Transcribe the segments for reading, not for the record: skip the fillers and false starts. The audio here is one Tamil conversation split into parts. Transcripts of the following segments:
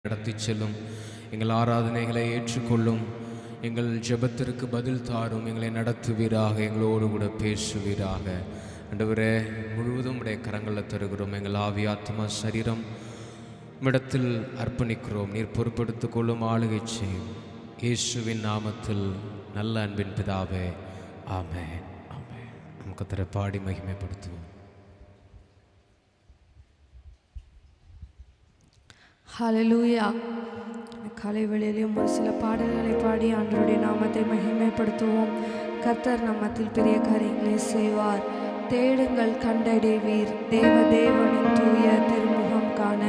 நடத்தி செல்லும். எங்கள் ஆராதனைகளை ஏற்றுக்கொள்ளும். எங்கள் ஜெபத்திற்கு பதில் தாரும். எங்களை நடத்துவீராக, எங்களோடு கூட பேசுவீராக. ஆண்டவரே, முழுவதும் உடைய கரங்களில் தருகிறோம். எங்கள் ஆவி, ஆத்மா, சரீரம் இடத்தில் அர்ப்பணிக்கிறோம். நீர் பொறுப்படுத்திக் கொள்ளும், ஆளுகை செய்யும். இயேசுவின் நாமத்தில் நல்ல அன்பின் பிதாவே, ஆமென். ஆமென். நமக்கு கர்த்தரை பாடி மகிமைப்படுத்துவோம். ஹல்லேலூயா. காலை வேளையிலும் ஒரு சில பாடல்களை பாடி ஆண்டவருடைய நாமத்தை மகிமைப்படுத்துவோம். கர்த்தர் நம்மத்தில் பெரிய காரியங்களை செய்வார். தேடுங்கள், கண்டடைவீர். தேவனின் தூய திருமுகம் காண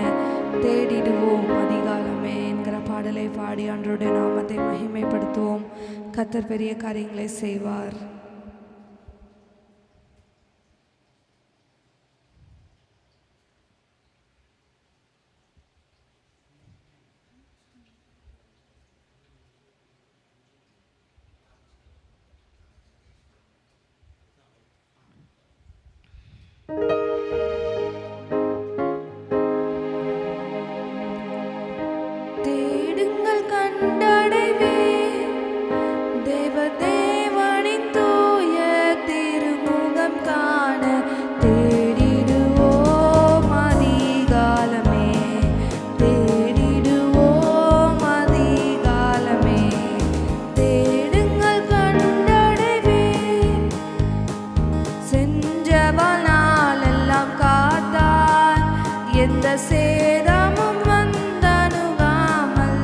தேடிடுவோம் அதிகாலமே என்கிற பாடலை பாடி ஆண்டவருடைய நாமத்தை மகிமைப்படுத்துவோம். கர்த்தர் பெரிய காரியங்களை செய்வார். தேடுங்கள், கண்டடைவீர். தேவனின் தூய திருமுகம் காண தேடிடுவோம் அதிகாலமே. தேடிடுவோம் அதிகாலமே. தேடுங்கள், கண்டடைவீர். செஞ்சவள் நாளெல்லாம் காத்தார், எந்த சேதமும் வந்தணுகாமல்.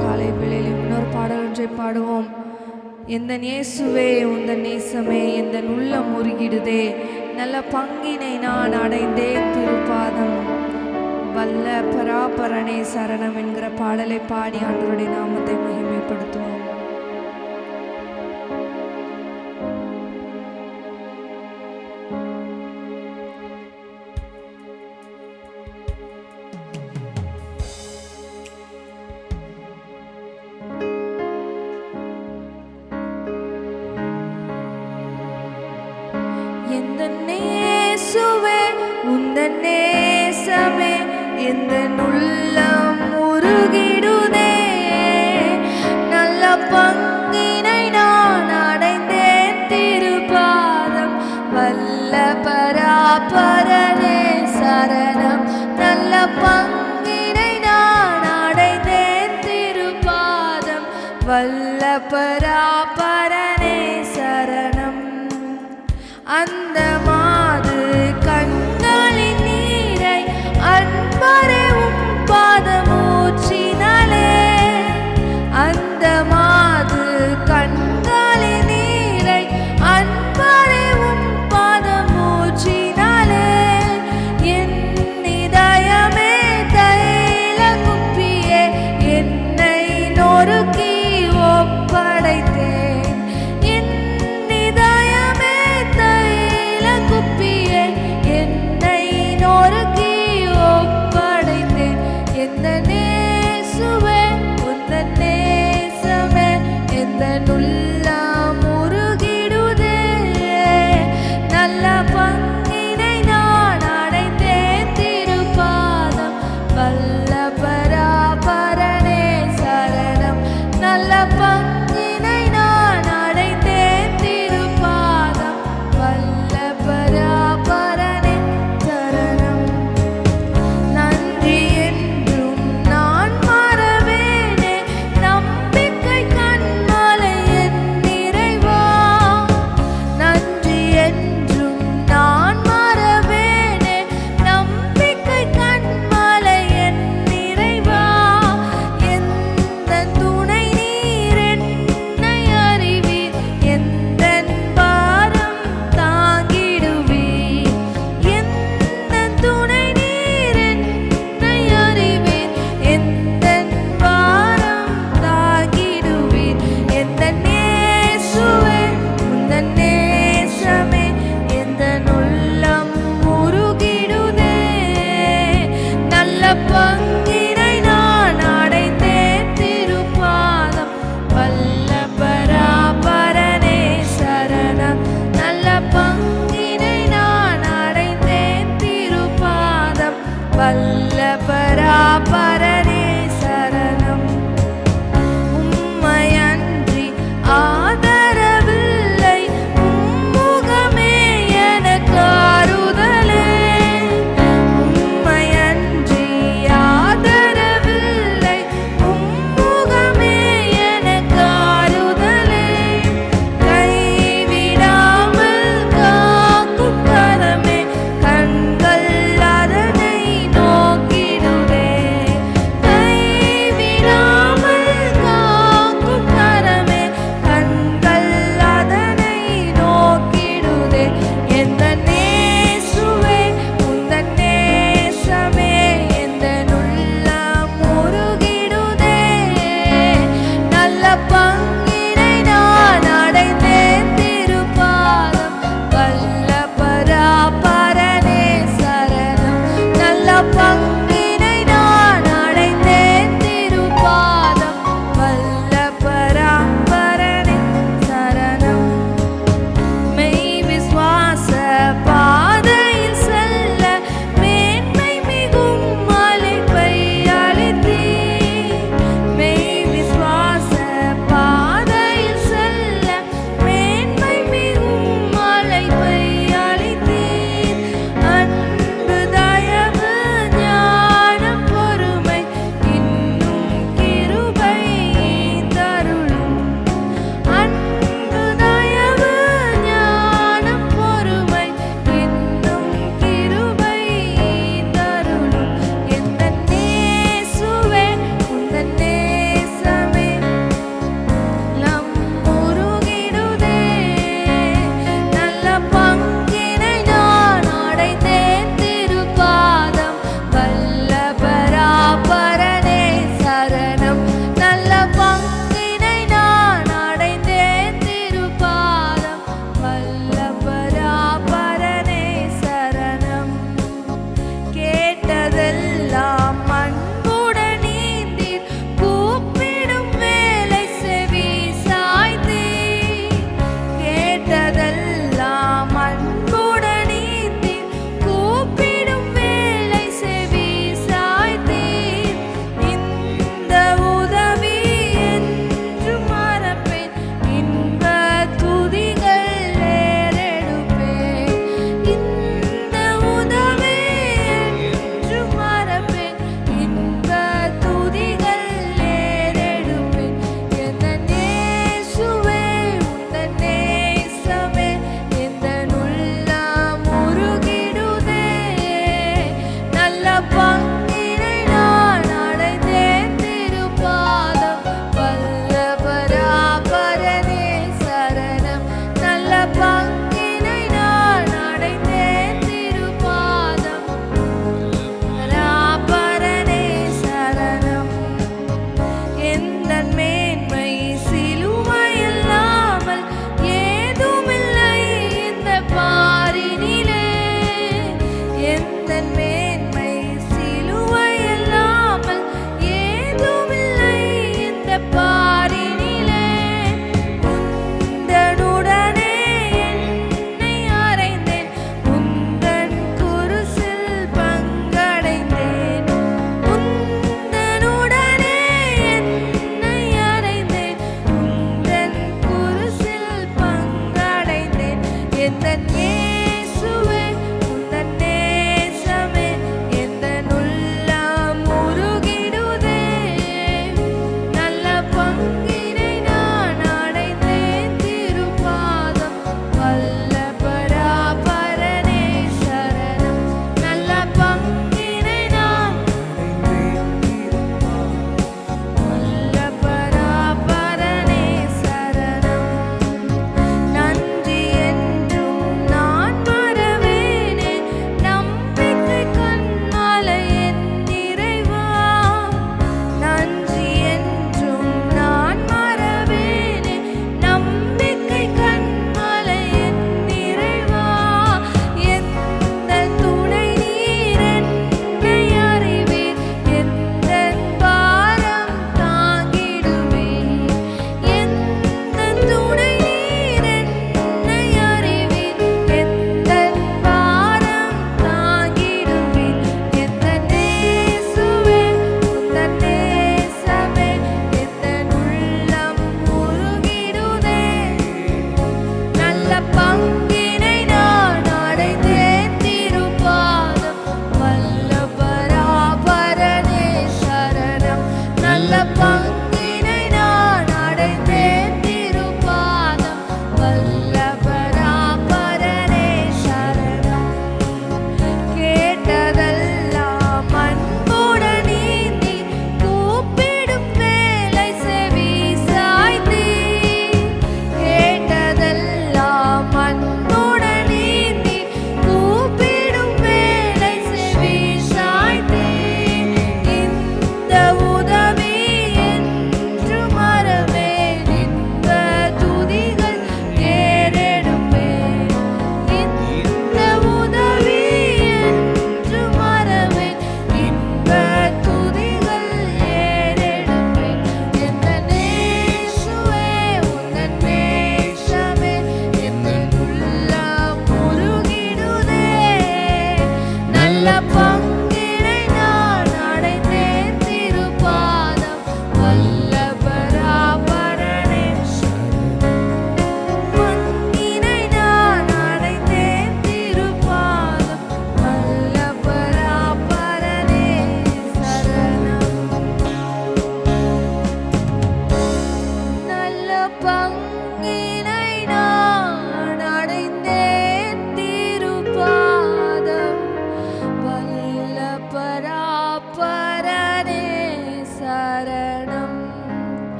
காலை வேளையில் இன்னொரு பாடல் ஒன்றை பாடுவோம். எந்த இயேசுவே உந்தன் நேசமே எந்த உள்ளம் முருகிடுதே, நல்ல பங்கினை நான் அடைந்தேன் திருப்பாதம், வல்ல பராபரனே சரணம் என்கிற பாடலை பாடி ஆண்டவருடைய நாமத்தை மகிமைப்படுத்துவோம். எந்த நேசுவே உந்தன் நேசமே எந்த உள்ளம் உருகிடுதே, நல்ல பங்கினை நான் அடைந்தேன் திருப்பாதம், வல்ல பராபரனே சரணம், நல்ல பங்கினை நான் அடைந்தேன் திருப்பாதம், வல்ல பராபரனே சரணம். அந்த மாது கண்களின் நீரை அன்பரே உம் பாதமூற்றினாலே, அந்த மாது கண்களின் நீரை அன்பரே உம் பாதமூற்றினாலே, என் இதயமே தைல குப்பியே என்னை நொறுக்கி ஒப்படைத்தேன், என் இதயமே தைல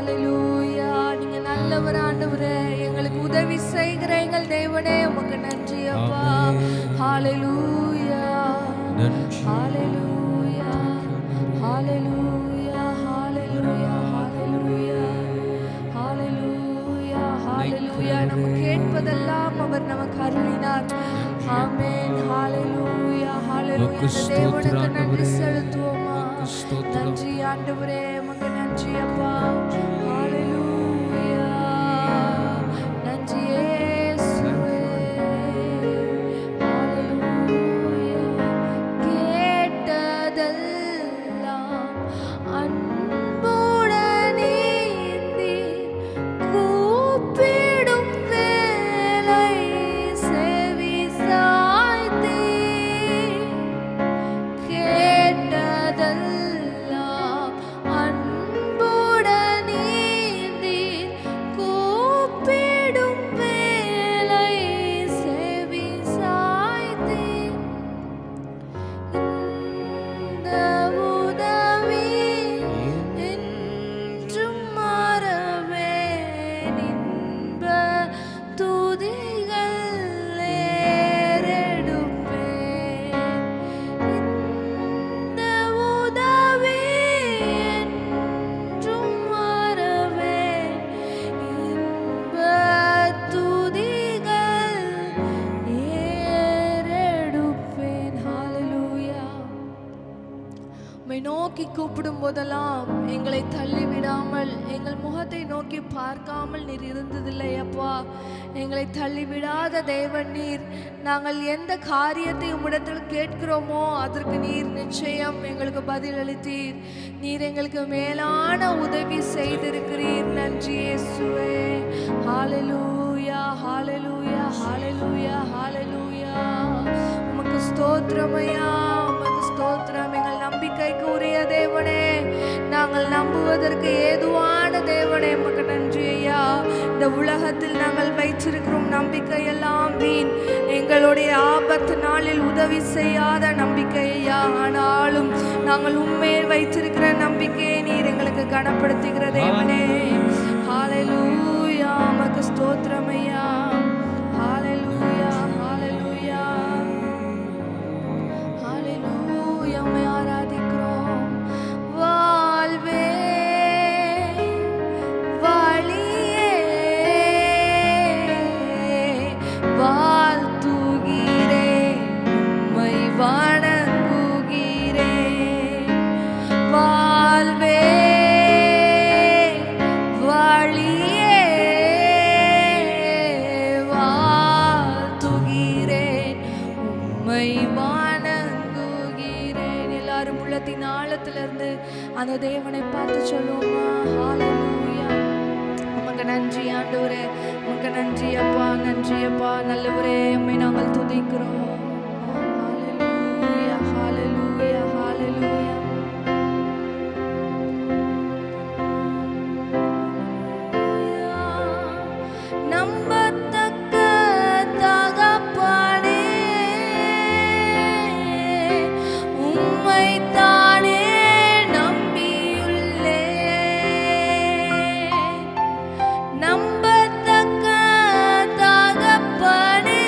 ஹalleluya. நீங்க நல்லவர் ஆண்டவரே, எங்களுக்கு உதவி செய்கிற எங்கள் தேவனே, உமக்கு நன்றி அப்பா. ஹalleluya, ஹalleluya, ஹalleluya, ஹalleluya, ஹalleluya, ஹalleluya, ஹalleluya. நம்ம கேட்பதெல்லாம் அவர் நமக்கு அருளினார். ஆமென். ஹalleluya, ஹalleluya. தேவனுக்கு நன்றி செலுத்துவோமா? நன்றி ஆண்டவரே, உமக்கு நன்றி அப்பா. ஹalleluya, நன்றி இயேசுவே. ஹalleluya. கேட்டதெல்லாம் அன்புடன் நீந்தி கூப்பிடும் வேளை செவி சாய்த்தீ. கேட்டதெல்லாம் அன்புடன் நீந்தி கூப்பிடும் வேளை செவி சாய்த்தீ. இந்த உதவி என்றும் மறவேன். இன்ப துதிகள் ஏறெடுப்பேன். இந்த உதவி என்றும் மறவேன். இன்ப துதிகள் ஏறெடுப்பேன். ஹalleluya. உம்மை நோக்கி கூப்பிடும் போதெல்லாம் எங்களை தள்ளிவிடாமல், எங்கள் முகத்தை நோக்கி பார்க்காமல் நீர் இருந்ததில்லை அப்பா. எங்களை தள்ளிவிடாத தேவன் நீர். நாங்கள் எந்த காரியத்தை உம்மிடத்தில் கேட்கிறோமோ அதற்கு நீர் நிச்சயம் எங்களுக்கு பதில் அளித்தீர். நீர் எங்களுக்கு மேலான உதவி செய்திருக்கிறீர். நன்றி இயேசுவே. ஹalleluya, ஹalleluya, ஹalleluya, ஹalleluya. உமக்கு ஸ்தோத்திரம் ஐயா, உமக்கு ஸ்தோத்திரம். எங்கள் நம்பிக்கைக்கு உரிய தேவனே, நாங்கள் நம்புவதற்கு ஏதுவான தேவனே, உமக்கு நன்றி ஐயா. இந்த உலகத்தில் நாங்கள் வைத்திருக்கிறோம் நம்பிக்கையெல்லாம் வீண். எங்களுடைய ஆபத்து நாளில் உதவி செய்யாத நம்பிக்கை ஐயா. ஆனாலும் நாங்கள் உண்மையில் வைத்திருக்கிற நம்பிக்கையை நீர் எங்களுக்கு கனப்படுத்துகிற தேவனே. ஹalleluya, உமக்கு ஸ்தோத்திரம் ஐயா. ஹalleluya, ஹalleluya, ஹalleluya. உம்மை ஆராதிக்கிறோம். வாழ்வே வழியே வாழ்த்துகிறேன், உம்மை வணங்குகிறேன். வாழ்வே வழியே வாழ்த்துகிறேன், உம்மை வணங்குகிறேன். எல்லாரும் உள்ளத்தின் ஆழத்திலிருந்து அந்த தேவனை பார்த்து சொல்லுவோமா? ஹalleluya. உமக்கு நன்றி ஆண்டவரே, உமக்கு நன்றி அப்பா, நன்றி அப்பா. நல்லவரே, உம்மை நாங்கள் துதிக்கிறோம். ஹalleluya, ஹalleluya, ஹalleluya. நம்பத்தக்க தகப்பனே, உம்மைத்தானே நம்பியுள்ளேன். நம்பத்தக்க தகப்பனே,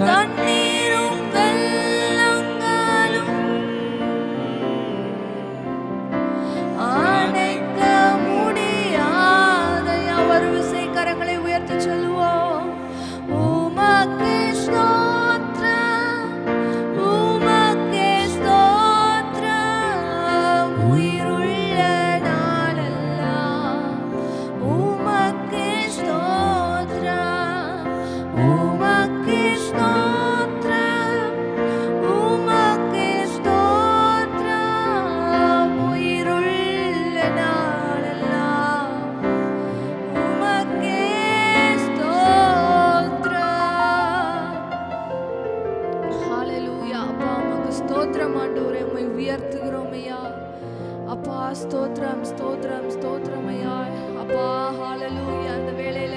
தண்ணீரும் வெள்ளங்களும் அணைக்க முடியாத அவர் விசை கரங்களை உயர்த்தி சொல்லுவோம். உமக்கு ஸ்தோத்திரம், உமக்கு ஸ்தோத்திரம், உயிருள்ள நாளெல்லாம் உமக்கு ஸ்தோத்திரம், உமக்கு ஸ்தோத்திரம், உமக்கு ஸ்தோத்திரம், உயிருள்ள நாளெல்லாம் உமக்கே ஸ்தோத்திரம். ஹalleluya. அப்பா உமக்கு ஸ்தோத்திரம் ஆண்டவரே, உம்மை உயர்த்துகிறோம் ஐயா. அப்பா ஸ்தோத்திரம் ஸ்தோத்திரம் ஸ்தோத்திரம் ஐயா. அப்பா ஹalleluya. அந்த வேளையில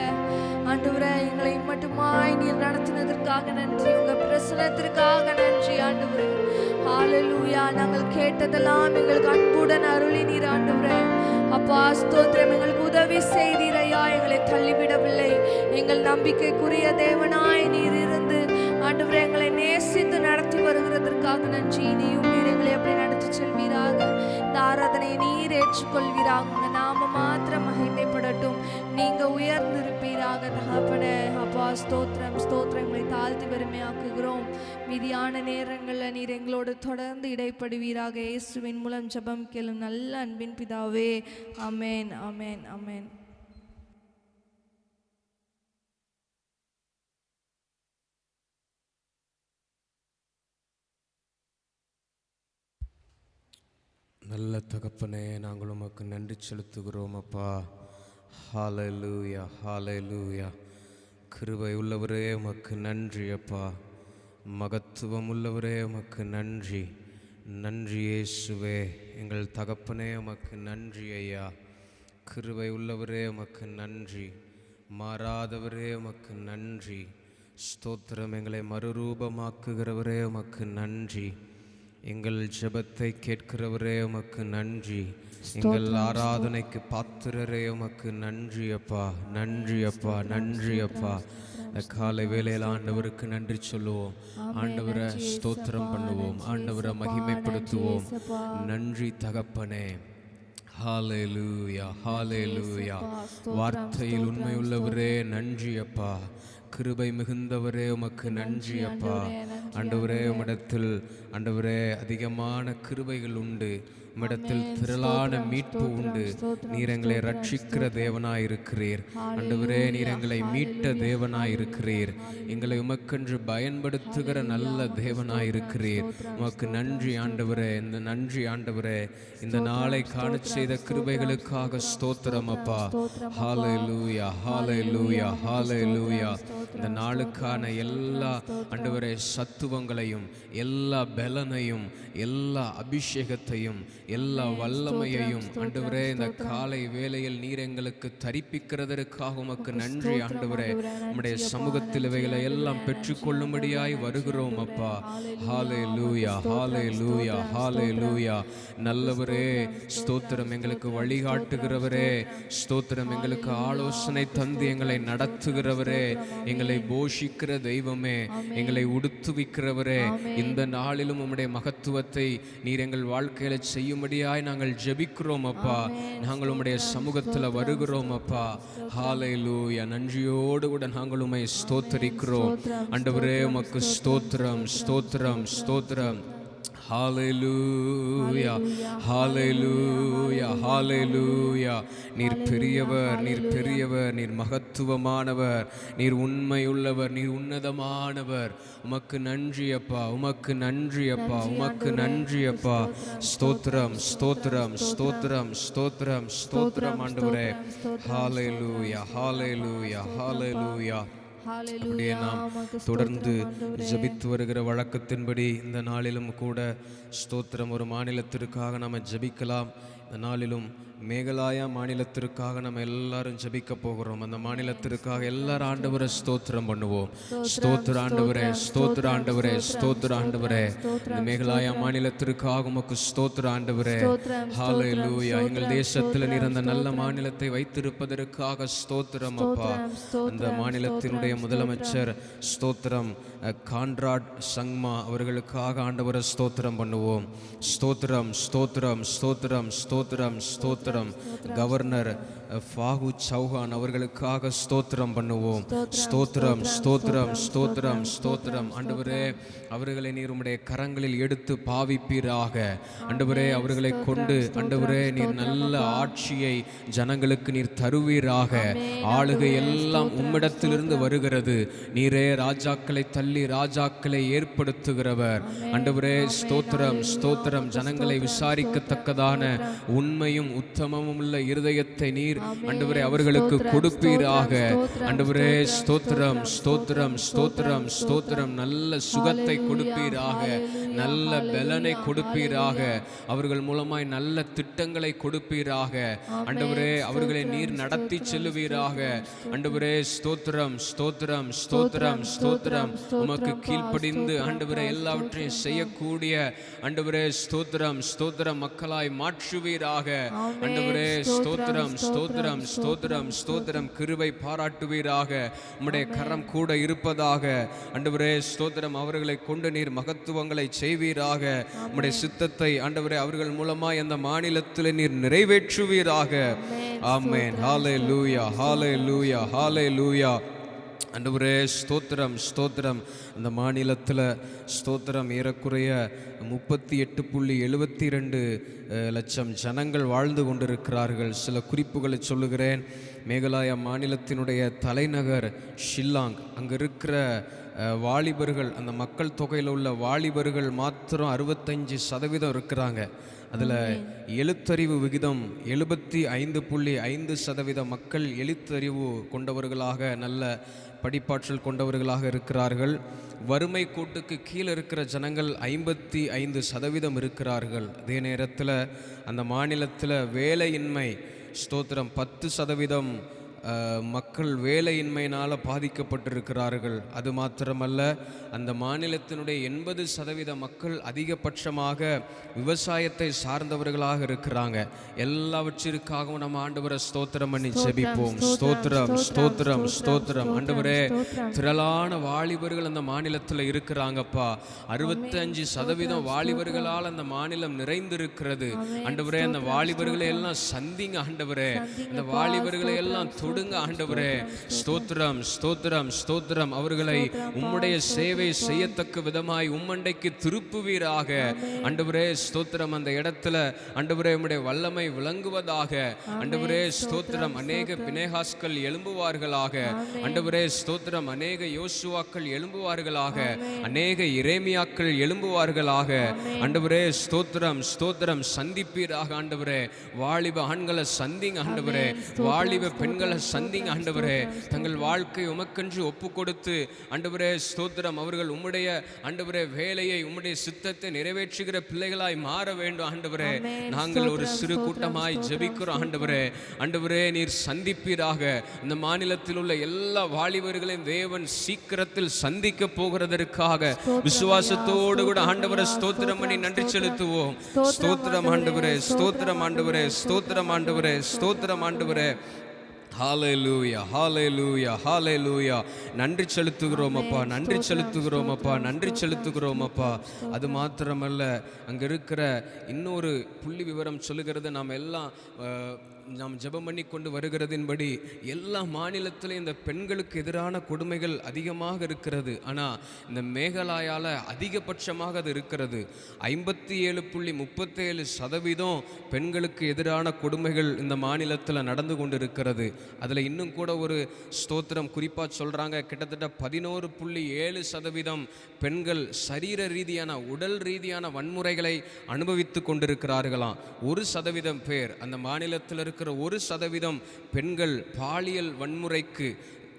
ஆண்டவரே எங்களை மட்டுமாய் நீர் நடத்தினதற்காக நன்றி, உங்க பிரசன்னத்திற்காக நன்றி ஆண்டவரே. ஹalleluya. நாங்கள் கேட்டதெல்லாம் எங்களுக்கு அன்புடன் அருளி நீர் ஆண்டவரே. அப்பா ஸ்தோத்திரம், எங்களுக்கு உதவி செய்தீர் ஐயா, எங்களை தள்ளிவிடவில்லை. எங்கள் நம்பிக்கைக்குரிய தேவனாய் நீர் இருந்து ஆண்டவரே எங்களை நேசித்து நடத்தி வருகிறதற்காக நன்றி. இனியும் நீர் எங்களை எப்படி நடத்தி செல்வீராக. இந்த ஆராதனை நீர் ஏற்றுக்கொள்வீராக. உங்க நாம மாத்திரம் மகிமைப்படட்டும். நீங்க உயர்ந்திருப்பீராக தகப்பனே. அப்பா ஸ்தோத்திரம் ஸ்தோத்திரம், எங்களை தாழ்த்தி பெருமையாக்குகிறோம். மீதியான நேரங்களில் நீர் எங்களோடு தொடர்ந்து இடைப்படுவீராக. இயேசுவின் மூலம் ஜெபம் கேளும் நல்ல அன்பின் பிதாவே. ஆமென் ஆமென் ஆமென். நல்ல தகப்பனே, நாங்கள் உமக்கு நன்றி செலுத்துகிறோம் அப்பா. ஹalleluya ஹalleluya. கிருபை உள்ளவரே உமக்கு நன்றி அப்பா. மகத்துவம் உள்ளவரே உமக்கு நன்றி. நன்றி இயேசுவே. எங்கள் தகப்பனே உமக்கு நன்றி ஐயா. கிருபை உள்ளவரே உமக்கு நன்றி. மாறாதவரே உமக்கு நன்றி. ஸ்தோத்திரம். எங்களை மறுரூபமாக்குகிறவரே உமக்கு நன்றி. எங்கள் ஜெபத்தை கேட்கிறவரே உமக்கு நன்றி. எங்கள் ஆராதனைக்கு பாத்திரரே உமக்கு நன்றி அப்பா. நன்றி அப்பா, நன்றி அப்பா. இந்த காலை வேளையில் ஆண்டவருக்கு நன்றி சொல்லுவோம். ஆண்டவரை ஸ்தோத்திரம் பண்ணுவோம். ஆண்டவரை மகிமைப்படுத்துவோம். நன்றி தகப்பனே. ஹalleluya ஹalleluya. வார்த்தையில் உண்மையுள்ளவரே நன்றி அப்பா. கிருபை மிகுந்தவரே உமக்கு நன்றி அப்பா. ஆண்டவரே உம்மிடத்தில் ஆண்டவரே அதிகமான கிருபைகள் உண்டு. உம்மிடத்தில் திரளான மீட்பு உண்டு. நீர் எங்களை ரட்சிக்கிற தேவனாயிருக்கிறீர் ஆண்டவரே. நீர் எங்களை மீட்ட தேவனாயிருக்கிறீர். எங்களை உமக்கென்று பயன்படுத்துகிற நல்ல தேவனாயிருக்கிறீர். உமக்கு நன்றி ஆண்டவரே. இந்த நன்றி ஆண்டவரே. இந்த நாளை காண செய்த கிருபைகளுக்காக ஸ்தோத்திரம் அப்பா. ஹalleluya ஹalleluya ஹalleluya. இந்த நாளுக்கான எல்லா ஆண்டவரே சத்துவங்களையும் எல்லா பலனையும் எல்லா அபிஷேகத்தையும் எல்லா வல்லமையையும் ஆண்டவரே இந்த காலை வேளையில் நீர் எங்களுக்கு தரிப்பிக்கிறதற்காக உமக்கு நன்றி ஆண்டவரே. உம்முடைய சமூகத்தில் இவைகளை எல்லாம் பெற்றுக்கொள்ளும்படியாய் வருகிறோம் அப்பா. ஹalleluya ஹalleluya ஹalleluya. நல்லவரே ஸ்தோத்திரம். எங்களுக்கு வழிகாட்டுகிறவரே ஸ்தோத்திரம். எங்களுக்கு ஆலோசனை தந்து எங்களை நடத்துகிறவரே, எங்களை போஷிக்கிற தெய்வமே, எங்களை உடுத்துவிக்கிறவரே, இந்த நாளிலும் உம்முடைய மகத்துவத்தை நீர் எங்கள் வாழ்க்கையில செய்யும்படியாய் நாங்கள் ஜெபிக்கிறோம் அப்பா. நாங்கள் உம்முடைய சமூகத்தில் வருகிறோம் அப்பா. ஹalleluya. நன்றியோடு கூட நாங்கள் உம்மை ஸ்தோத்திரிக்கிறோம் ஆண்டவரே. உமக்கு ஸ்தோத்திரம் ஸ்தோத்திரம் ஸ்தோத்திரம். ஹalleluya ஹalleluya ஹalleluya. நீர் பெரியவர், நீர் பெரியவர், நீர் மகத்துவமானவர், நீர் உண்மையுள்ளவர், நீர் உன்னதமானவர். உமக்கு நன்றி அப்பா. உமக்கு நன்றி அப்பா. உமக்கு நன்றி அப்பா. ஸ்தோத்திரம் ஸ்தோத்திரம் ஸ்தோத்திரம் ஸ்தோத்திரம் ஸ்தோத்திரம் ஆண்டவரே. ஹalleluya ஹalleluya ஹalleluya. அப்படியே நாம் தொடர்ந்து ஜபித்து வருகிற வழக்கத்தின்படி இந்த நாளிலும் கூட ஸ்தோத்திரம் ஒரு மாநிலத்திற்காக நாம் ஜபிக்கலாம். இந்த நாளிலும் மேகலாயா மாநிலத்திற்காக நம்ம எல்லாரும் ஜெபிக்க போகிறோம். அந்த மாநிலத்திற்காக எல்லாரும் ஆண்டவரை ஸ்தோத்திரம் பண்ணுவோம். ஸ்தோத்திர ஆண்டவரே, ஸ்தோத்திர ஆண்டவரே, ஸ்தோத்திர ஆண்டவரே. இந்த மேகலாயா மாநிலத்திற்காக உமக்கு ஸ்தோத்திர ஆண்டவரே. ஹல்லேலூயா. எங்கள் தேசத்தில் நீர் அந்த நல்ல மாநிலத்தை வைத்திருப்பதற்காக ஸ்தோத்திரம் அப்பா. அந்த மாநிலத்தினுடைய முதலமைச்சர் ஸ்தோத்திரம் கான்ராட் சங்மா அவர்களுக்காக ஆண்டவரை ஸ்தோத்திரம் பண்ணுவோம். ஸ்தோத்திரம், ஸ்தோத்திரம், ஸ்தோத்திரம், ஸ்தோத்திரம், ஸ்தோத்திரம். கவர்னர் ஃபாகு சௌஹான் அவர்களுக்காக ஸ்தோத்திரம் பண்ணுவோம். ஸ்தோத்திரம், ஸ்தோத்திரம், ஸ்தோத்திரம், ஸ்தோத்திரம். ஆண்டவரே, அவர்களை நீர் உம்முடைய கரங்களில் எடுத்து பாவிப்பீராக. ஆண்டவரே, அவர்களை கொண்டு ஆண்டவரே நீர் நல்ல ஆட்சியை ஜனங்களுக்கு நீர் தருவீராக. ஆளுகை எல்லாம் உம்மிடத்திலிருந்து வருகிறது. நீரே ராஜாக்களை தள்ளி ராஜாக்களை ஏற்படுத்துகிறவர். ஆண்டவரே, ஸ்தோத்திரம், ஸ்தோத்திரம். ஜனங்களை விசாரிக்கத்தக்கதான உண்மையும் உத்தமமும் உள்ள இருதயத்தை நீர் ஆண்டவரே அவர்களுக்கு கொடுப்பீராக. ஆண்டவரே, ஸ்தோத்திரம், ஸ்தோத்திரம், ஸ்தோத்திரம், ஸ்தோத்திரம். நல்ல சுகத்தை கொடுப்பீராக, நல்ல பலனை கொடுப்பீராக. அவர்கள் மூலமாய் நல்ல திட்டங்களை கொடுப்பீராக. ஆண்டவரே, அவர்களை நீர் நடத்தி செல்லுவீராக. ஆண்டவரே, ஸ்தோத்திரம், ஸ்தோத்திரம், ஸ்தோத்திரம், ஸ்தோத்திரம். உமக்கு கீழ்ப்படிந்து ஆண்டவரே எல்லாவற்றையும் செய்யக்கூடிய ஆண்டவரே ஸ்தோத்திரம், ஸ்தோத்திரம் மக்களாய் மாற்றுவீராக. ஆண்டவரே, ஸ்தோத்திரம், ஸ்தோத்திரம், ஸ்தோத்திரம், ஸ்தோத்திரம். கிருபை பாராட்டுவீராக. உம்முடைய கரம் கூட இருப்பதாக. ஆண்டவரே, ஸ்தோத்திரம். அவர்களை கொண்டு நீர் மகத்துவங்களை செய்வீராக. உம்முடைய சித்தத்தை ஆண்டவரே அவர்கள் மூலமாய் அந்த மாநிலத்தில் நீர் நிறைவேற்றுவீராக. ஆமென். ஹல்லேலூயா, ஹல்லேலூயா, ஹல்லேலூயா. ஆண்டவரே, ஸ்தோத்திரம், ஸ்தோத்திரம். அந்த மாநிலத்தில் ஸ்தோத்திரம் ஏறக்குறைய 38.72 லட்சம் ஜனங்கள் வாழ்ந்து கொண்டிருக்கிறார்கள். சில குறிப்புகளை சொல்லுகிறேன். மேகாலயா மாநிலத்தினுடைய தலைநகர் ஷில்லாங். அங்கே இருக்கிற வாலிபர்கள், அந்த மக்கள் தொகையில் உள்ள வாலிபர்கள் மாத்திரம் 65% இருக்கிறாங்க. அதில் எழுத்தறிவு விகிதம் 75.5% மக்கள் எழுத்தறிவு கொண்டவர்களாக, நல்ல படிப்பாற்றல் கொண்டவர்களாக இருக்கிறார்கள். வறுமை கோட்டுக்கு கீழே இருக்கிற ஜனங்கள் 55% இருக்கிறார்கள். அதே நேரத்தில் அந்த மாநிலத்தில் வேலையின்மை ஸ்தோத்திரம் 10% மக்கள் வேலையின்மையினால் பாதிக்கப்பட்டிருக்கிறார்கள். அது மாத்திரமல்ல, அந்த மாநிலத்தினுடைய 80% மக்கள் அதிகபட்சமாக விவசாயத்தை சார்ந்தவர்களாக இருக்கிறாங்க. எல்லாவற்றிற்காகவும் நம்ம ஆண்டவரை ஸ்தோத்திரம் பண்ணி ஜெபிப்போம். ஸ்தோத்திரம், ஸ்தோத்திரம், ஸ்தோத்திரம். ஆண்டவரே, திரளான வாலிபர்கள் அந்த மாநிலத்தில் இருக்கிறாங்கப்பா. 65% வாலிபர்களால் அந்த மாநிலம் நிறைந்திருக்கிறது. ஆண்டவரே, அந்த வாலிபர்களை எல்லாம் சந்திங்க ஆண்டவரே. அந்த வாலிபர்களை எல்லாம் தொடுங்க ஆண்டவரே. ஸ்தோத்திரம், ஸ்தோத்திரம், ஸ்தோத்திரம். அவர்களை உம்முடைய சேவை செய்யத்தக்க விதமாய் உம்மண்டைக்கு திருப்புவீராக. ஆண்டவரே, ஸ்தோத்திரம். அந்த இடத்துல ஆண்டவரே உம்முடைய வல்லமை விளங்குவதாக. ஆண்டவரே, ஸ்தோத்திரம். அநேக பினேகாஸ்கள் எழும்புவார்களாக. ஆண்டவரே, ஸ்தோத்திரம். அநேக யோசுவாக்கள் எழும்புவார்களாக. அநேக எரேமியாக்கள் எழும்புவார்களாக. ஆண்டவரே, ஸ்தோத்திரம், ஸ்தோத்திரம். சந்திப்பீராக ஆண்டவரே. வாலிப ஆண்களை சந்திங்க ஆண்டவரே. வாலிப பெண்களை சந்திங்க ஆண்டவரே. தங்கள் வாழ்க்கை உமக்கென்று ஒப்பு கொடுத்து ஆண்டவரே ஸ்தோத்திரம் அவர்கள் உம்முடைய ஆண்டவரே வேலையை உம்முடைய சித்தத்தை நிறைவேற்றுகிற பிள்ளைகளாய் மாற வேண்டும் ஆண்டவரே. நாங்கள் ஒரு சிறு கூட்டமாய் ஜெபிக்கிறோம் ஆண்டவரே. ஆண்டவரே, நீர் சந்திப்பீராக. இந்த மாநிலத்தில் உள்ள எல்லா வாலிபர்களையும் தேவன் சீக்கிரத்தில் சந்திக்க போகிறதற்காக விசுவாசத்தோடு கூட ஆண்டவரை ஸ்தோத்திரம் பண்ணி நன்றி செலுத்துவோம். ஸ்தோத்திரம் ஆண்டவரே, ஸ்தோத்திரம் ஆண்டவரே, ஸ்தோத்திரம் ஆண்டவரே, ஸ்தோத்திரம் ஆண்டவரே. ஹல்லேலூயா, ஹல்லேலூயா, ஹல்லேலூயா. நன்றி செலுத்துகிறோம் அப்பா, நன்றி செலுத்துகிறோம் அப்பா, நன்றி செலுத்துகிறோம் அப்பா. அது மாத்திரமல்ல, அங்கே இருக்கிற இன்னொரு புள்ளி விவரம் சொல்லுகிறது. நாம் ஜெபம் பண்ணி கொண்டு வருகிறதின்படி எல்லா மாநிலத்திலும் இந்த பெண்களுக்கு எதிரான கொடுமைகள் அதிகமாக இருக்கிறது. ஆனால் இந்த மேகாலயாவில் அதிகபட்சமாக அது இருக்கிறது. 57.37% பெண்களுக்கு எதிரான கொடுமைகள் இந்த மாநிலத்தில் நடந்து கொண்டு இருக்கிறது. அதில் இன்னும் கூட ஒரு ஸ்தோத்திரம் குறிப்பாக சொல்கிறாங்க, கிட்டத்தட்ட 11.7% பெண்கள் சரீர ரீதியான உடல் ரீதியான வன்முறைகளை அனுபவித்து கொண்டிருக்கிறார்களாம். 1% பேர், அந்த மாநிலத்தில் இருக்கிற 1% பெண்கள் பாலியல் வன்முறைக்கு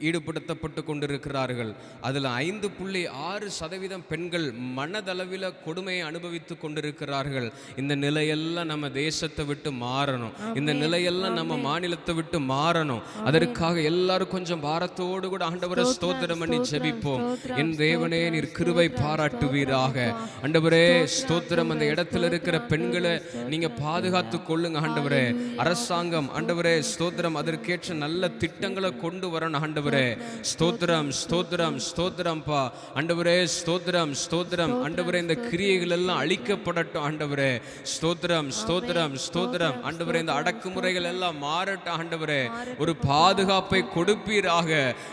ஈடுபடுத்தப்பட்டு கொண்டிருக்கிறார்கள். அதில் 5.6% பெண்கள் மனதளவில் கொடுமையை அனுபவித்து கொண்டிருக்கிறார்கள். இந்த நிலையெல்லாம் நம்ம தேசத்தை விட்டு மாறணும். இந்த நிலையெல்லாம் நம்ம மாநிலத்தை விட்டு மாறணும். அதற்காக எல்லாரும் கொஞ்சம் பாரத்தோடு கூட ஆண்டவரை ஸ்தோத்திரம் பண்ணி ஜெபிப்போம். என் தேவனே, நீர் கிருபை பாராட்டுவீராக. ஆண்டவரே ஸ்தோத்திரம். அந்த இடத்துல இருக்கிற பெண்களை நீங்க பாதுகாத்து கொள்ளுங்க ஆண்டவரே. அரசாங்கம் ஆண்டவரே ஸ்தோத்திரம் அதற்கேற்ற நல்ல திட்டங்களை கொண்டு வரணும் ஆண்டவரே. ஸ்தோத்திரம் ஸ்தோத்திரம் ஸ்தோத்திரம்பா ஆண்டவரே. ஸ்தோத்திரம் ஸ்தோத்திரம் ஆண்டவரே. இந்த கிரியைகள் எல்லாம் அழிக்கப்படட்டும் ஆண்டவரே. ஸ்தோத்திரம் ஸ்தோத்திரம் ஸ்தோத்திரம் ஆண்டவரே. இந்த அடக்குமுறைகள் எல்லாம் மாறட்டும் ஆண்டவரே. ஒரு பாதுகாப்பை கொடுப்பீராக.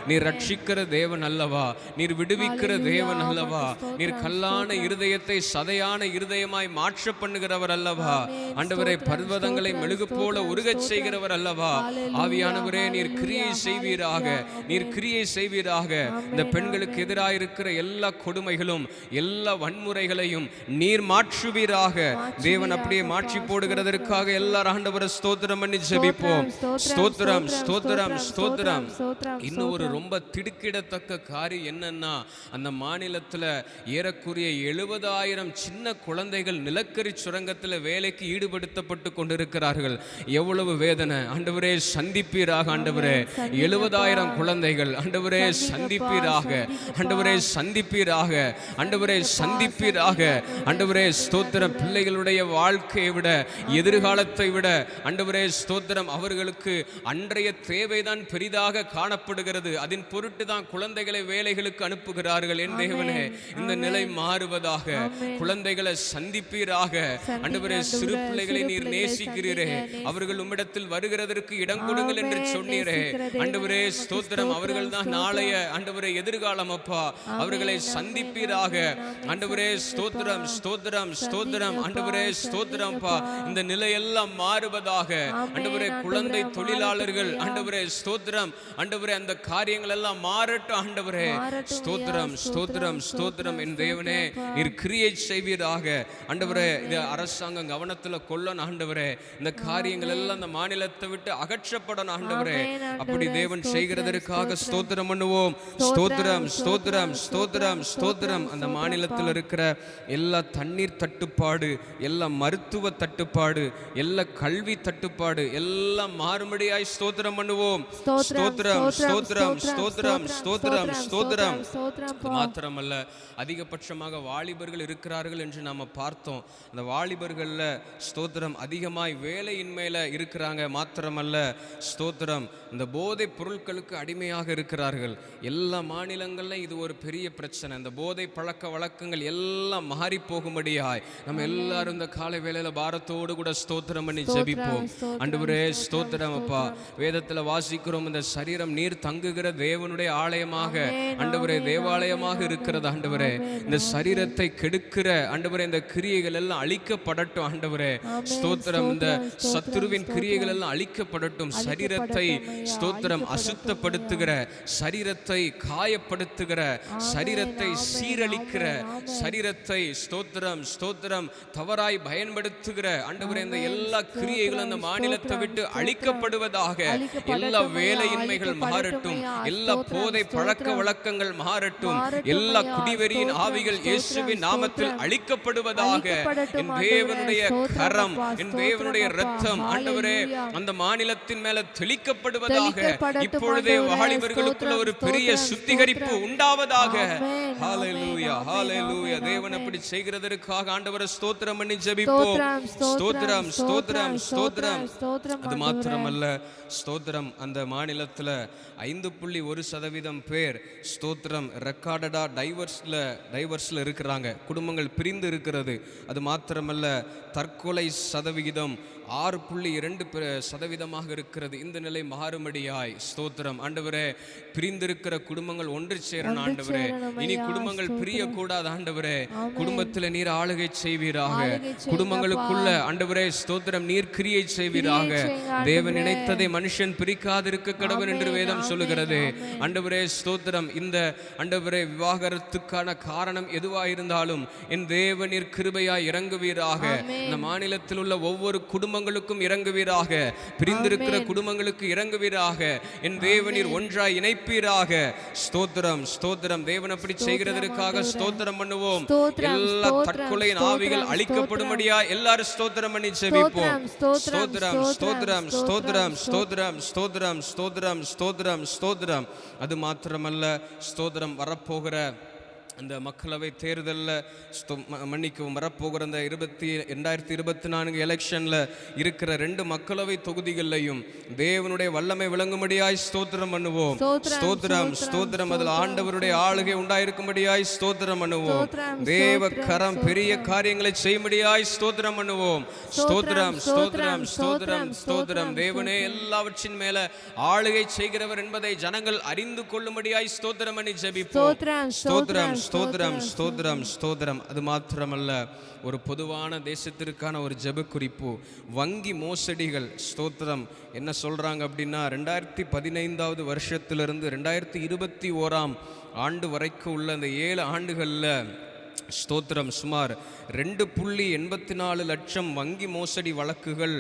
நீர் ரட்சிக்கிற தேவன் அல்லவா, நீர் விடுவிக்கிற தேவன் அல்லவா, நீர் கல்லான இருதயத்தை சதையான இருதயமாய் மாற்ற பண்ணுகிறவர் அல்லவா ஆண்டவரே. பர்வதங்களை மெழுகு போல உருகச் செய்கிறவர் அல்லவா. ஆவியானவரே, நீர் கிரியை செய்வீராக, நீர் கிரியை செய்வீராக. இந்த பெண்களுக்கு எதிராக இருக்கிற எல்லா கொடுமைகளும் எல்லா வன்முறைகளையும் நீர் மாற்றுவீராக. தேவன் அப்படியே மாற்றி போடுகிறதற்காக எல்லாரும் ஆண்டவரை ஸ்தோத்திரம் பண்ணி ஜெபிப்போம். ஸ்தோத்திரம் ஸ்தோத்திரம் ஸ்தோத்திரம். இன்னும் ஒரு ரொம்ப திடுக்கிடத்தக்க காரியம் என்னன்னா, அந்த மாநிலத்தில் ஏறக்குறைய 70,000 சின்ன குழந்தைகள் நிலக்கரி சுரங்கத்தில் வேலைக்கு ஈடுபடுத்தப்பட்டு கொண்டிருக்கிறார்கள். எவ்வளவு வேதனை ஆண்டவரே. சந்திப்பீராக ஆண்டவரே. 70,000 குழந்தைகள் ஆண்டவரே சந்திப்பீராக. ஆண்டவரே சந்திப்பீராக. ஆண்டவரே சந்திப்பீராக. ஆண்டவரே ஸ்தோத்திரம். பிள்ளைகளுடைய வாழ்க்கையை விட எதிர்காலத்தை விட ஆண்டவரே ஸ்தோத்திரம் அவர்களுக்கு அன்றைய தேவைதான் பெரிதாக காணப்படுகிறது. அதன் பொருட்டு தான் குழந்தைகளை வேலைகளுக்கு அனுப்புகிறார்கள். என் தேவனே, இந்த நிலை மாறுவதாக. குழந்தைகளை சந்திப்பீராக ஆண்டவரே. சிறு பிள்ளைகளை நீர் நேசிக்கிறீரே. அவர்கள் உம்மிடத்தில் வருகிறதற்கு இடம் கொடுங்கள் என்று சொன்னீரே ஆண்டவரே. ஸ்தோத்திரம். அவர்கள் தான் நாளைய ஆண்டவரே எதிர்காலம் அப்பா. அவர்களை சந்திப்பீராக ஆண்டவரே. ஸ்தோத்திரம் ஸ்தோத்திரம் ஸ்தோத்திரம் ஆண்டவரே. ஸ்தோத்திரம் பா. இந்த நிலையெல்லாம் மாறுவதாக ஆண்டவரே. குழந்தை தொழிலாளர்கள் ஆண்டவரே ஸ்தோத்திரம் ஆண்டவரே. அந்த காரியங்கள் எல்லாம் மாறட்டும் ஆண்டவரே. ஸ்தோத்திரம் ஸ்தோத்திரம் ஸ்தோத்திரம். என் தேவனே, நீர் கிரியை செய்வீராக ஆண்டவரே. இது அரசாங்கம் கவனத்தில் கொள்ளணும் ஆண்டவரே. இந்த காரியங்கள் எல்லாம் அந்த மாநிலத்தை விட்டு அகற்றப்படணும் ஆண்டவரே. அப்படி தேவன் செய்கிறதற்காக ஸ்தோத்திரம் பண்ணுவோம். ஸ்தோத்திரம் ஸ்தோத்திரம் ஸ்தோத்திரம் ஸ்தோத்திரம். அந்த மாநிலத்தில் இருக்கிற எல்லா தண்ணீர் தட்டுப்பாடு, எல்லா மருத்துவ தட்டுப்பாடு, எல்லா கல்வி தட்டுப்பாடு எல்லாம் மாறுபடியாய் ஸ்தோத்திரம் பண்ணுவோம். ஸ்தோத்திரம் ஸ்தோத்திரம் ஸ்தோத்திரம் ஸ்தோத்திரம் ஸ்தோத்திரம். மாத்திரமல்ல, அதிகபட்சமாக வாலிபர்கள் இருக்கிறார்கள் என்று நாம பார்த்தோம். அந்த வாலிபர்கள்ல ஸ்தோத்திரம் அதிகமாய் வேலையின்மையில இருக்கிறாங்க. மாத்திரமல்ல ஸ்தோத்திரம் இந்த போதை பொருட்களுக்கு அடிமையாக இருக்கிறார்கள். எல்லா மாநிலங்கள்ல இது ஒரு பெரிய பிரச்சனை. இந்த போதை பழக்க வழக்கங்கள் எல்லாம் மாறி போகும்படியாய் நம்ம எல்லாரும் இந்த காலை வேளையில பாரத்தோடு கூட ஸ்தோத்திரம் பண்ணி ஜெபிப்போம். ஆண்டவரே ஸ்தோத்திரம் அப்பா. வேதத்துல வாசிக்கிறோம், இந்த சரீரம் நீர் தங்குகிற தேவனுடைய ஆலயமாக ஆண்டவரே தேவாலயமாக இருக்கிறது ஆண்டவரே. இந்த சரீரத்தை கெடுக்கிற ஆண்டவரே இந்த கிரியைகள் எல்லாம் அழிக்கப்படட்டும் ஆண்டவரே. ஸ்தோத்திரம். இந்த சத்துருவின் கிரியைகள் எல்லாம் அழிக்கப்படட்டும். சரீரத்தை ஸ்தோத்திரம் அசுத்தப்படுத்துகிற, சரீரத்தை காயப்படுத்துகிற, சரீரத்தை சீரழிக்கிற, சரீரத்தை ஸ்தோத்திரம் ஸ்தோத்திரம் தவறாய் பயன்படுத்துகிற ஆண்டவரே இந்த எல்லா கிரியைகளும் அந்த மாநிலத்தை விட்டு அழிக்கப்படுவதாக. எல்லா வேலையின்மைகள் மாறட்டும். எல்லா போதை பழக்க வழக்கங்கள் மாறட்டும். எல்லா குடிவெறியின் ஆவிகள் இயேசுவின் நாமத்தில் அழிக்கப்படுவதாக. என் தேவனுடைய கரம், என் தேவனுடைய இரத்தம் ஆண்டவரே அந்த மாநிலத்தின் மேல தெளிக்கப்படுவதாக. இப்பொழுதே வாலிபர்களுக்குள்ள ஒரு பெரிய சுத்திகரிப்பு உண்டாவதாக. ஹalleluya ஹalleluya. தேவன் அப்படி செய்கிறதற்காக ஆண்டவரை ஸ்தோத்திரம் பண்ணி ஜெபிப்போம். ஸ்தோத்திரம் ஸ்தோத்திரம் ஸ்தோத்திரம். அது மாத்திரமல்ல ஸ்தோத்திரம் அந்த மாநிலத்தில் 5.1% பேர் ஸ்தோத்திரம் ரெக்கார்டடா டைவர்ஸ்ல இருக்கிறாங்க. குடும்பங்கள் பிரிந்து இருக்கிறது. அது மாத்திரமல்ல தற்கொலை சதவிகிதம் 6.2% இருக்கிறது. இந்த நிலை மாறும்படியாய் ஸ்தோத்திரம் ஆண்டவரே. பிரிந்திருக்கிற குடும்பங்கள் ஒன்று சேரணும் ஆண்டவரே. இனி குடும்பங்கள் பிரிய பிரியக்கூடாது ஆண்டவரே. ஆமென். குடும்பத்துல நீர் ஆளுகை செய்வீராக. ஆளுகை செய்யுங்கப்பா. குடும்பங்களுக்குள்ள ஆண்டவரே ஸ்தோத்திரம் நீர் கிரியை செய்வீராக. கிரியை செய்யுங்க தேவன் ஆண்டவரே. நினைத்ததை மனுஷன் பிரிக்காதிருக்க கடவன் என்று ஆமென், வேதம் ஆமென், சொல்லுகிறது. ஆமென். ஆண்டவரே ஸ்தோத்திரம் இந்த ஆண்டவரே விவாகரத்துக்கான காரணம் எதுவாயிருந்தாலும் என் தேவனீர் கிருபையாய் இறங்குவீராக. ஆமென். இந்த மாநிலத்தில் உள்ள ஒவ்வொரு குடும்பங்களுக்கும் இறங்குவீராக. பிரிந்திருக்கிற ஆமென். குடும்பங்களுக்கு இறங்குவீராக. என் தேவனீர் ஒன்றாய் இணைப்பீராக. ஸ்தோத்திரம் ஸ்தோத்திரம். தேவன் அப்படி செய்கிறதற்காக ஸ்தோத்திரம் பண்ணுவோம். ஸ்தோத்திரம், எல்லா ஸ்தோத்திரம், தற்கொலையின் ஆவிகள் ஸ்தோத்திரம், அழிக்கப்படும்படியா எல்லாரும் ஸ்தோத்திரம் பண்ணி ஜெபிப்போம். ஸ்தோத்திரம், ஸ்தோத்திரம் ஸ்தோத்திரம் ஸ்தோத்திரம், ஸ்தோத்திரம் ஸ்தோத்திரம் ஸ்தோத்திரம் ஸ்தோத்திரம் ஸ்தோத்திரம். அது மாத்திரமல்ல ஸ்தோத்திரம் வரப்போகிற அந்த மக்களவை தேர்தலில் மன்னிக்கவும் வரப்போகிற அந்த 2024 எலெக்ஷனில் இருக்கிற 2 மக்களவை தொகுதிகளையும் தேவனுடைய வல்லமை விளங்கும்படியாய் ஸ்தோத்திரம் பண்ணுவோம். ஸ்தோத்திரம் ஸ்தோத்திரம். அதில் ஆண்டவருடைய ஆளுகை உண்டாயிருக்கும்படியாய் ஸ்தோத்திரம் பண்ணுவோம். தேவ கரம் பெரிய காரியங்களை செய்யும்படியாய் ஸ்தோத்திரம் பண்ணுவோம். ஸ்தோத்திரம் ஸ்தோத்திரம் ஸ்தோத்திரம் ஸ்தோத்திரம். தேவனே எல்லாவற்றின் மேல ஆளுகை செய்கிறவர் என்பதை ஜனங்கள் அறிந்து கொள்ளும்படியாய் ஸ்தோத்திரம் பண்ணி ஜெபிப்போம். ஸ்தோத்திரம் ஸ்தோத்திரம் ஸ்தோத்திரம் ஸ்தோத்திரம். அது மாத்திரமல்ல ஒரு பொதுவான தேசத்திற்கான ஒரு ஜெப குறிப்பு வங்கி மோசடிகள். ஸ்தோத்திரம் என்ன சொல்றாங்க அப்படின்னா 2015 வருஷத்திலிருந்து 2021 ஆண்டு வரைக்கும் உள்ள அந்த 7 ஆண்டுகளில் ஸ்தோத்திரம் சுமார் 2.84 லட்சம் வங்கி மோசடி வழக்குகள்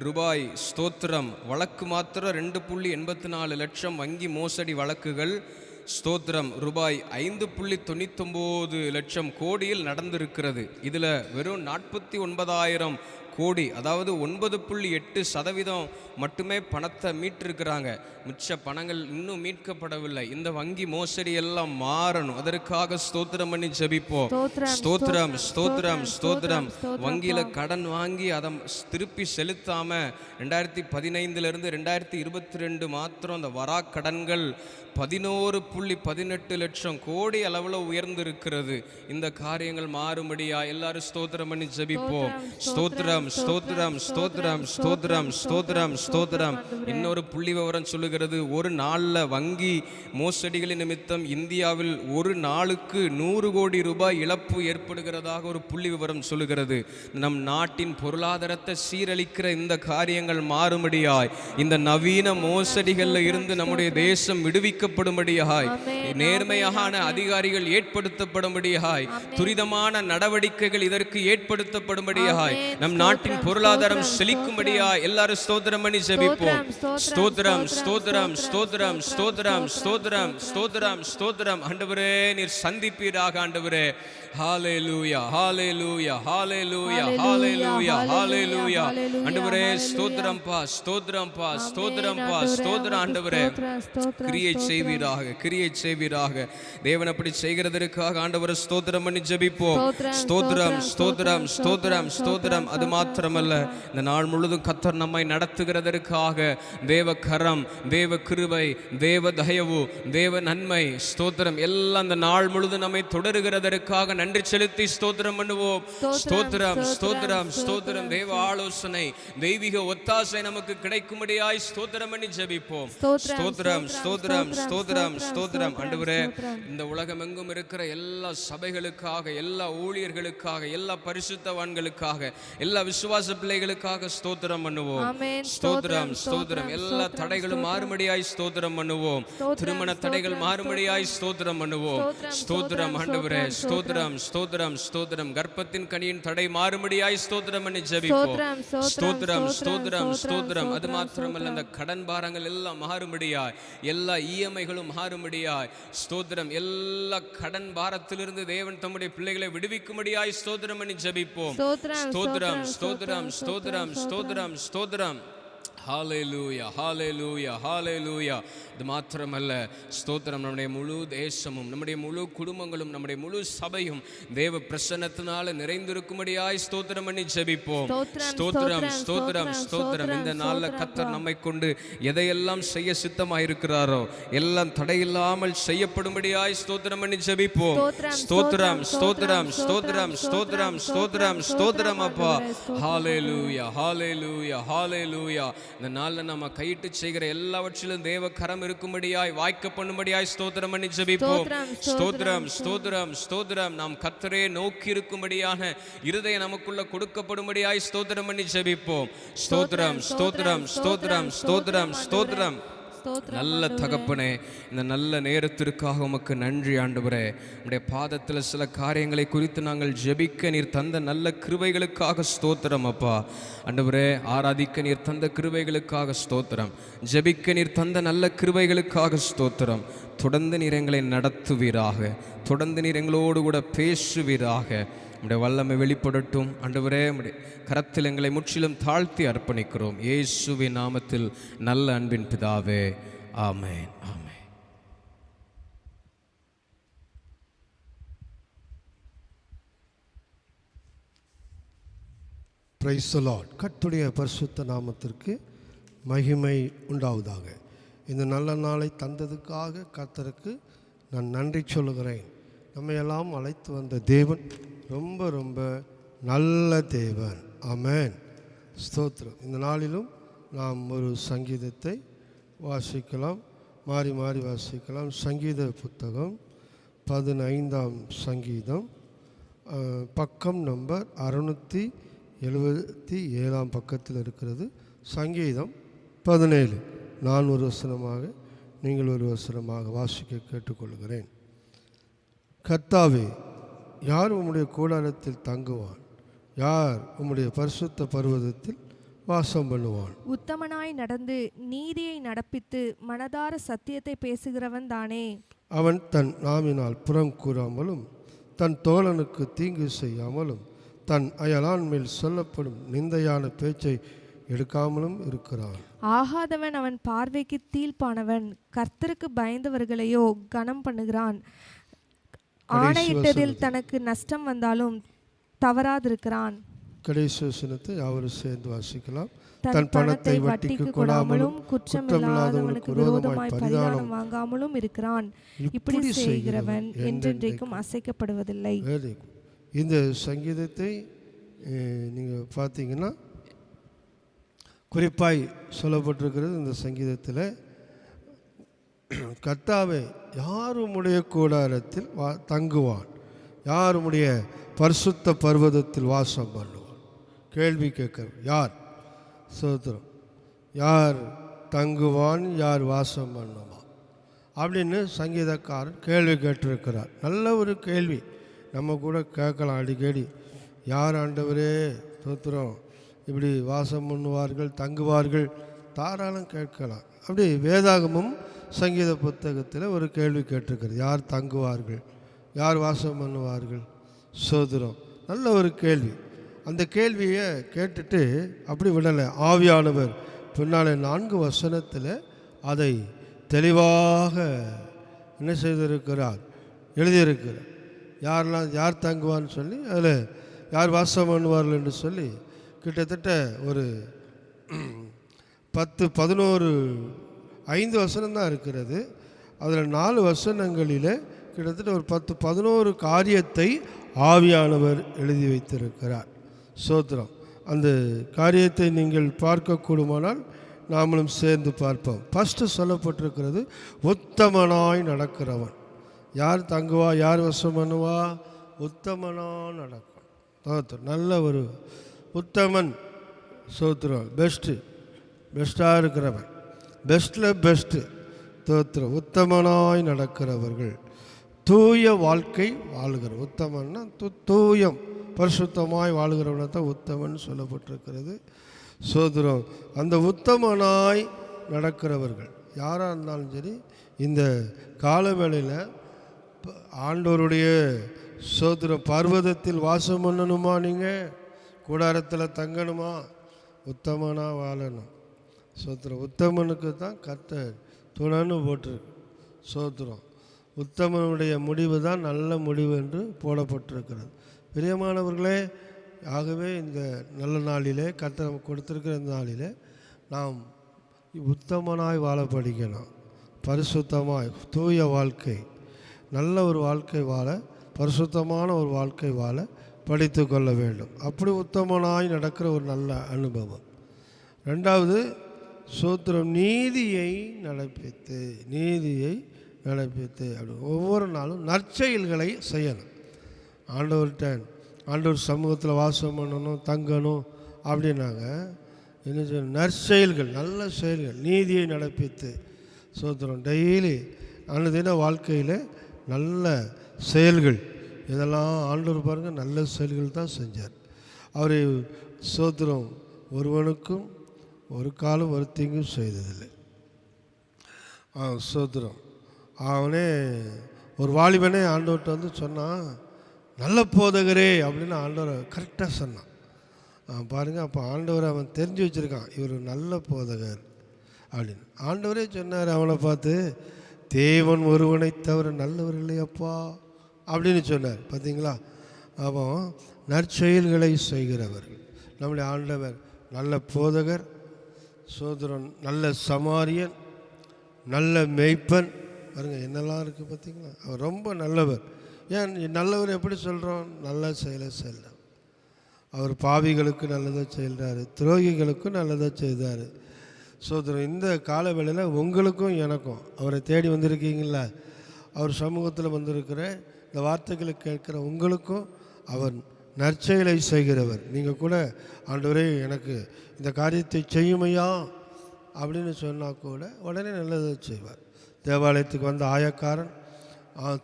ரூபாய். ஸ்தோத்திரம் வழக்கு மாத்திரம் 2.84 லட்சம் வங்கி மோசடி வழக்குகள். ஸ்தோத்திரம் ரூபாய் 5.99 லட்சம் கோடியில் நடந்திருக்கிறது. இதில் வெறும் 49,000 கோடி, அதாவது 9.8% மட்டுமே பணத்தை மீட்டிருக்கிறாங்க. மிச்ச பணங்கள் இன்னும் மீட்கப்படவில்லை. இந்த வங்கி மோசடி எல்லாம் மாறணும். அதற்காக ஸ்தோத்திரம் பண்ணி ஜெபிப்போம். ஸ்தோத்திரம் ஸ்தோத்திரம் ஸ்தோத்திரம். வங்கியில கடன் வாங்கி அதை திருப்பி செலுத்தாம 2015 2022 மாத்திரம் அந்த வரா கடன்கள் 11.18 லட்சம் கோடி அளவில் உயர்ந்திருக்கிறது. இந்த காரியங்கள் மாறும்படியா எல்லாரும் ஸ்தோத்திரம் பண்ணி ஜெபிப்போம். ஸ்தோத்திரம் ஸ்தோத்திரம் ஸ்தோத்திரம் ஸ்தோத்திரம் ஸ்தோத்திரம் ஸ்தோத்திரம். இன்னொரு புள்ளி விவரம் சொல்லுகிறது, ஒரு நாளில் வங்கி மோசடிகளின் நிமித்தம் இந்தியாவில் ஒரு நாளுக்கு 100 கோடி ரூபாய் இழப்பு ஏற்படுகிறதாக ஒரு புள்ளி விவரம் சொல்லுகிறது. நம் நாட்டின் பொருளாதாரத்தை சீரழிக்கிற இந்த காரியங்கள் மாறும்படியாய் இந்த நவீன மோசடிகளில் இருந்து நம்முடைய தேசம் விடுவிக்கப்படும்படியாய் நேர்மையான அதிகாரிகள் ஏற்படுத்தப்படும்படியாய் துரிதமான நடவடிக்கைகள் இதற்கு ஏற்படுத்தப்படும்படியாய் நம் நாட்டின் பொருளாதாரம் செழிக்கும்படியா எல்லாரும் ஸ்தோத்திரம் பண்ணி ஜெபிப்போம். ஸ்தோத்திரம் ஸ்தோத்திரம் ஸ்தோத்திரம் ஸ்தோத்திரம் ஸ்தோத்திரம் ஸ்தோத்திரம் ஸ்தோத்திரம். ஆண்டவரே நீர் சந்திப்பீராக. ஆண்டவரே ஹalleluya ஹalleluya ஹalleluya ஹalleluya ஹalleluya. ஆண்டவரே ஸ்தோத்திரம்பா ஸ்தோத்திரம்பா ஸ்தோத்திரம்பா ஸ்தோத்திரம். ஆண்டவரே கிரியை செய்வீராக கிரியை செய்வீராக. தேவன் அப்படி செய்கிறதற்காக ஆண்டவரே ஸ்தோத்திரம் பண்ணி ஜெபிப்போம். ஸ்தோத்திரம் ஸ்தோத்திரம் ஸ்தோத்திரம் ஸ்தோத்திரம். அது மாத்திரமல்ல இந்த நாள் முழுதும் கர்த்தர் நம்மை நடத்துகிறதற்காக தேவ கரம், தேவ கிருபை, தேவ தயவு, தேவ நன்மை ஸ்தோத்திரம் எல்லாம் இந்த நாள் முழுதும் நம்மை தொடருகிறதற்காக நன்றி செலுத்தி ஸ்தோத்திரம் பண்ணுவோம். ஸ்தோத்திரம் ஸ்தோத்திரம் ஸ்தோத்திரம். தேவ ஆலோசனை, தெய்வீக ஒத்தாசை நமக்கு கிடைக்கும்படியாய் ஸ்தோத்திரம் பண்ணி ஜெபிப்போம். ஸ்தோத்திரம் ஸ்தோத்திரம் ஸ்தோத்திரம் ஸ்தோத்திரம். ஆண்டவரே இந்த உலகம் எங்கும் இருக்கிற எல்லா சபைகளுக்காக, எல்லா ஊழியர்களுக்காக, எல்லா பரிசுத்தவான்களுக்காக, எல்லா விசுவாச பிள்ளைகளுக்காக ஸ்தோத்திரம் பண்ணுவோம். ஸ்தோத்திரம் ஸ்தோத்திரம். எல்லா தடைகளும் மாறும்படியாய் ஸ்தோத்திரம் பண்ணுவோம். திருமண தடைகள் மாறும்படியாய் ஸ்தோத்திரம் பண்ணுவோம். ஸ்தோத்திரம் ஆண்டவரே ஸ்தோத்திரம் ஸ்தோத்திரம் ஸ்தோத்திரம். கர்ப்பத்தின் கனியின் தடை மாறும்படியாய் ஸ்தோத்திரம் பண்ணி ஜெபிப்போம். ஸ்தோத்திரம் ஸ்தோத்திரம் ஸ்தோத்திரம். அது மாத்திரமல்ல அந்த கடன் பாரங்கள் எல்லாம் மாறும்படியாய், எல்லா இஎம்ஐகளும் மாறும்படியாய் ஸ்தோத்திரம். எல்லா கடன் பாரத்திலிருந்து தேவன் தம்முடைய பிள்ளைகளை விடுவிக்கும்படியாய் ஸ்தோத்திரம் பண்ணி ஜெபிப்போம். ஸ்தோத்திரம் ஸ்தோத்திரம் ஸ்தோத்திரம் ஸ்தோத்திரம் ஸ்தோத்திரம். ஹalleluya ஹalleluya ஹalleluya. இது மாத்திரமல்ல ஸ்தோத்திரம் நம்முடைய முழு தேசமும், நம்முடைய முழு குடும்பங்களும், நம்முடைய முழு சபையும் தேவ பிரசன்னத்தினால நிறைந்திருக்கும்படியாய் ஸ்தோத்திரம் பண்ணி ஜெபிப்போம். ஸ்தோத்திரம் ஸ்தோத்திரம் ஸ்தோத்திரம். இந்த நாளில் கர்த்தர் நம்மை கொண்டு எதையெல்லாம் செய்ய சித்தமாயிருக்கிறாரோ எல்லாம் தடையில்லாமல் செய்யப்படும்படியாய் ஸ்தோத்திரம் பண்ணி ஜெபிப்போம். ஸ்தோத்திரம் ஸ்தோத்திரம் ஸ்தோத்திரம் ஸ்தோத்திரம் ஸ்தோத்திரம் ஸ்தோத்திரம் அப்பா. ஹalleluya ஹalleluya ஹalleluya. இந்த நாளில் நம்ம கையிட்டு செய்கிற எல்லாவற்றிலும் தேவ கரம் இருக்கும்படியாய் வாய்க்க பண்ணும்படியாய் ஸ்தோத்திரம் பண்ணி ஜெபிப்போம். ஸ்தோத்திரம் ஸ்தோத்திரம் ஸ்தோத்திரம். நாம் கர்த்தரே நோக்கி இருக்கும்படியான இருதயம் நமக்குள்ள கொடுக்கப்படும்படியாய் ஸ்தோத்திரம் பண்ணி ஜெபிப்போம். ஸ்தோத்திரம் ஸ்தோத்திரம் ஸ்தோத்திரம் ஸ்தோத்திரம் ஸ்தோத்திரம். நல்ல தகப்பனே, இந்த நல்ல நேரத்திற்காக உமக்கு நன்றி ஆண்டவரே. உம்முடைய பாதத்தில் சில காரியங்களை குறித்து நாங்கள் ஜெபிக்க நீர் தந்த நல்ல கிருபைகளுக்காக ஸ்தோத்திரம் அப்பா. ஆண்டவரே, ஆராதிக்க நீர் தந்த கிருபைகளுக்காக ஸ்தோத்திரம். ஜெபிக்க நீர் தந்த நல்ல கிருபைகளுக்காக ஸ்தோத்திரம். தொடர்ந்து நீர் எங்களை நடத்துவீராக, தொடர்ந்து நீர் எங்களோடு கூட பேசுவீராக. உம்முடைய வல்லமை வெளிப்படட்டும் ஆண்டவரே. உம்முடைய கரத்தில் எங்களை முற்றிலும் தாழ்த்தி அர்ப்பணிக்கிறோம். இயேசுவின் நாமத்தில் நல்ல அன்பின் பிதாவே, ஆமென் ஆமென். Praise the Lord. கர்த்தருடைய பரிசுத்த நாமத்திற்கு மகிமை உண்டாவதாக. இந்த நல்ல நாளை தந்ததுக்காக கர்த்தருக்கு நான் நன்றி சொல்லுகிறேன். நம்மையெல்லாம் அழைத்து வந்த தேவன் ரொம்ப ரொம்ப நல்ல தேவன். ஆமென், ஸ்தோத்திரம். இந்த நாளிலும் நாம் ஒரு சங்கீதத்தை வாசிக்கலாம், மாறி மாறி வாசிக்கலாம். சங்கீத புத்தகம் 15ஆம் சங்கீதம், பக்கம் நம்பர் 677 பக்கத்தில் இருக்கிறது. சங்கீதம் 17. நான் ஒரு வசனமாக, நீங்கள் ஒரு வசனமாக வாசிக்க கேட்டுக்கொள்கிறேன். கர்த்தாவே, யார் உம்முடைய கூடாரத்தில் தங்குவான்? யார் உம்முடைய பரிசுத்த பர்வதத்தில் வாசம் பண்ணுவான்? உத்தமனாய் நடந்து நீதியை நடப்பித்து மனதார சத்தியத்தை பேசுகிறவன் தானே. அவன் தன் நாவினால் புறம் கூறாமலும் தன் தோழனுக்கு தீங்கு செய்யாமலும் தன் அயலான் மேல் சொல்லப்படும் நிந்தையான பேச்சை எடுக்காமலும் இருக்கிறான். ஆகாதவன் அவன் பார்வைக்கு தீழ்ப்பானவன், கர்த்தருக்கு பயந்தவர்களையோ கனம் பண்ணுகிறான். ஆணையிட்டதில் தனக்கு நஷ்டம் வந்தாலும் தவறாதிருக்கிறான். கடைசி வசனத்தை யாவரும் சேர்ந்து வாசிக்கலாம். தன் பணத்தை வட்டிக்கு கொடாமலும் குற்றமில்லாதவனுக்கு விரோதமாய் பரிதானம் வாங்காமலும் இருக்கிறான். இப்படி செய்கிறவன் என்றென்றைக்கும் அசைக்கப்படுவதில்லை. இந்த சங்கீதத்தை நீங்கள் பார்த்தீங்கன்னா குறிப்பாய் சொல்லப்பட்டிருக்கிறது. இந்த சங்கீதத்தில் கர்த்தாவே, யார் உம்முடைய கூடாரத்தில் தங்குவான்? யார் உம்முடைய பரிசுத்த பர்வதத்தில் வாசம் பண்ணுவான்? கேள்வி கேட்க, யார்? சோத்திரம். யார் தங்குவான், யார் வாசம் பண்ணுவான் அப்படின்னு சங்கீதக்காரன் கேள்வி கேட்டிருக்கிறார். நல்ல ஒரு கேள்வி. நம்ம கூட கேட்கலாம் அடிக்கடி. யார் ஆண்டவரே சோத்திரம் இப்படி வாசம் பண்ணுவார்கள், தங்குவார்கள்? தாராளம் கேட்கலாம். அப்படி வேதாகமும் சங்கீத புத்தகத்தில் ஒரு கேள்வி கேட்டிருக்கிறது. யார் தங்குவார்கள், யார் வாசம் பண்ணுவார்கள்? சோதரம். நல்ல ஒரு கேள்வி. அந்த கேள்வியை கேட்டுட்டு அப்படி விடலை. ஆவியானவர் பின்னாலே 4 வசனத்தில் அதை தெளிவாக என்ன செய்திருக்கிறார், எழுதியிருக்கிறார். யார் தங்குவான்னு சொல்லி, அதில் யார் வாசம் பண்ணுவார்கள் என்று சொல்லி கிட்டத்தட்ட ஒரு 10, 5 வசனம்தான் இருக்கிறது. அதில் 4 வசனங்களில் கிட்டத்தட்ட ஒரு 10, 11 காரியத்தை ஆவியானவர் எழுதி வைத்திருக்கிறார். சோத்திரம். அந்த காரியத்தை நீங்கள் பார்க்கக்கூடுமானால் நாமளும் சேர்ந்து பார்ப்போம். ஃபஸ்ட்டு சொல்லப்பட்டிருக்கிறது, உத்தமனாய் நடக்கிறவன். யார் தங்குவா, யார் வசம் பண்ணுவா? உத்தமனாக நடக்கும். சோத்திரம். நல்ல ஒரு உத்தமன். சோத்திரம். பெஸ்ட்டாக இருக்கிறவன், பெஸ்ட்டில் பெஸ்ட்டு. தோத்திரம். உத்தமனாய் நடக்கிறவர்கள், தூய வாழ்க்கை வாழ்கிற. உத்தமன்னா தூயம், பரிசுத்தமாய் வாழ்கிறவனை தான் உத்தமன் சொல்லப்பட்டிருக்கிறது. சோதரம். அந்த உத்தமனாய் நடக்கிறவர்கள் யாராக இருந்தாலும் சரி, இந்த காலவேளையில் ஆண்டவருடைய சோதரம் பர்வதத்தில் வாசம் பண்ணணுமா, நீங்கள் கூடாரத்தில் தங்கணுமா, உத்தமனாக வாழணும். சோத்திரம். உத்தமனுக்கு தான் கர்த்தர் துணைன்னு போட்டிருக்கு. சோத்திரம். உத்தமனுடைய முடிவு தான் நல்ல முடிவு என்று போடப்பட்டிருக்கிறது. பிரியமானவர்களே, ஆகவே இந்த நல்ல நாளிலே, கர்த்தர் நமக்கு கொடுத்திருக்கிற இந்த நாளிலே நாம் உத்தமனாய் வாழ படிக்கணும். பரிசுத்தமாய் தூய வாழ்க்கை, நல்ல ஒரு வாழ்க்கை வாழ, பரிசுத்தமான ஒரு வாழ்க்கை வாழ படித்து கொள்ள வேண்டும். அப்படி உத்தமனாய் நடக்கிற ஒரு நல்ல அனுபவம். ரெண்டாவது, சோத்திரம் நீதியை நடப்பித்து அப்படி ஒவ்வொரு நாளும் நற்செயல்களை செய்யணும். ஆண்டவர் சமூகத்தில் வாசம் பண்ணணும், தங்கணும் அப்படின்னாங்க. என்ன செய்யணும்? நற்செயல்கள், நல்ல செயல்கள், நீதியை நடப்பித்து சோத்திரம் டெய்லி அனுதின வாழ்க்கையில் நல்ல செயல்கள். இதெல்லாம் ஆண்டவர் பாருங்கள், நல்ல செயல்கள் தான் செஞ்சார். அவர் சோத்திரம் ஒருவனுக்கும் ஒரு காலம் ஒரு தீங்கும் செய்ததில்லை. சோத்திரம் அவனே ஒரு வாலிபனே ஆண்டவர்கிட்ட வந்து சொன்னான், நல்ல போதகரே அப்படின்னு ஆண்டவரை கரெக்டாக சொன்னான். பாருங்கள், அப்போ ஆண்டவரை அவன் தெரிஞ்சு வச்சுருக்கான், இவர் நல்ல போதகர் அப்படின்னு. ஆண்டவரே சொன்னார் அவனை பார்த்து, தேவன் ஒருவனை தவிர நல்லவர் இல்லையப்பா அப்படின்னு சொன்னார். பார்த்தீங்களா? அப்போ நற்செயல்களை செய்கிறவர்கள் நம்முடைய ஆண்டவர் நல்ல போதகர், சோதரன் நல்ல சமாரியன், நல்ல மேய்ப்பன். பாருங்கள் என்னெல்லாம் இருக்குது பார்த்தீங்களா? அவர் ரொம்ப நல்லவர். ஏன் நல்லவர் எப்படி சொல்கிறோம்? நல்ல செயலை செய்கிறார். அவர் பாவிகளுக்கு நல்லதை செய்கிறார், துரோகிகளுக்கும் நல்லதை செய்தார். சோதரன் இந்த காலவேளையில் உங்களுக்கும் எனக்கும் அவரை தேடி வந்திருக்கீங்களா? அவர் சமூகத்தில் வந்திருக்கிற இந்த வார்த்தைகளை கேட்குற உங்களுக்கும் அவர் நற்செயலை செய்கிறவர். நீங்கள் கூட ஆண்டவரே எனக்கு இந்த காரியத்தை செய்யுமையா அப்படின்னு சொன்னால் கூட உடனே நல்லதை செய்வார். தேவாலயத்துக்கு வந்த ஆயக்காரன்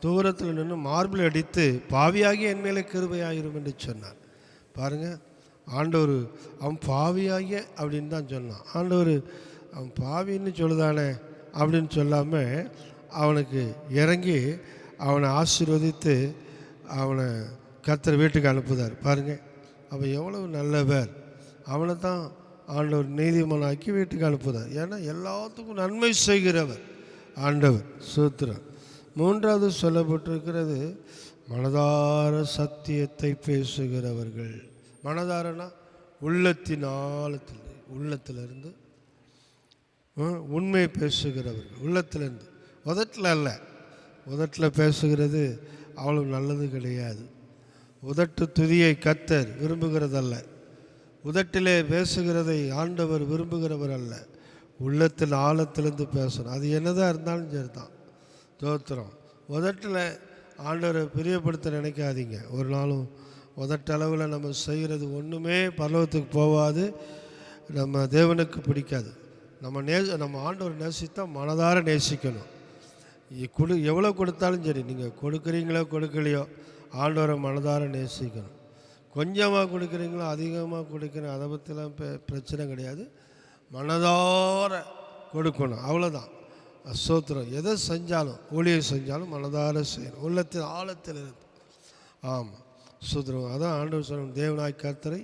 தூரத்தில் நின்று மார்பிள் அடித்து, பாவியாகி என் மேலே கிருபையாயிரும் என்று சொன்னார். பாருங்கள், ஆண்டவர் அவன் பாவியாகிய அப்படின்னு தான் சொன்னான். ஆண்டவர் அவன் பாவின்னு சொல்லுதானே அப்படின்னு சொல்லாமல் அவனுக்கு இறங்கி அவனை ஆசீர்வதித்து அவனை கர்த்தர் வீட்டுக்கு அனுப்புதார். பாருங்கள், அவன் எவ்வளவு நல்லவர். அவனை தான் ஆண்டவர் நீதிமானாக்கி வீட்டுக்கு அனுப்புதார். ஏன்னா எல்லாத்துக்கும் நன்மை செய்கிறவர் ஆண்டவர். சூத்திரம். மூன்றாவது சொல்லப்பட்டிருக்கிறது, மனதார சத்தியத்தை பேசுகிறவர்கள். மனதாரனா உள்ளத்தின் ஆழத்தில், உள்ளத்திலிருந்து உண்மை பேசுகிறவர்கள். உள்ளத்திலிருந்து, உதட்டில் அல்ல. உதட்டில் பேசுகிறது அவ்வளவு நல்லது கிடையாது. உதட்டு துதியை கர்த்தர் விரும்புகிறதல்ல. உதட்டிலே பேசுகிறதை ஆண்டவர் விரும்புகிறவர் அல்ல. உள்ளத்தின் ஆழத்திலிருந்து பேசணும். அது என்னதான் இருந்தாலும் சரி தான். தோத்திரம். உதட்டில் ஆண்டவரை பிரியப்படுத்த நினைக்காதீங்க. ஒரு நாளும் உதட்டளவில் நம்ம செய்கிறது ஒன்றுமே பரலோகத்துக்கு போகாது, நம்ம தேவனுக்கு பிடிக்காது. நம்ம ஆண்டவரை நேசித்தா மனதார நேசிக்கணும். எவ்வளோ கொடுத்தாலும் சரி, நீங்கள் கொடுக்குறீங்களோ கொடுக்கலையோ ஆண்டவரை மனதார நேசிக்கணும். கொஞ்சமாக கொடுக்குறீங்களோ அதிகமாக கொடுக்குறேன், அதை பற்றிலாம் பிரச்சனை கிடையாது. மனதார கொடுக்கணும், அவ்வளோதான். ஸ்தோத்திரம். எதை செஞ்சாலும், ஊழியம் செஞ்சாலும் மனதார செய்யணும், உள்ளத்தின் ஆழத்தில் இருந்து. ஆமாம், ஸ்தோத்திரம். அதான் ஆண்டவர் சொல்லணும், தேவனாய் கர்த்தரை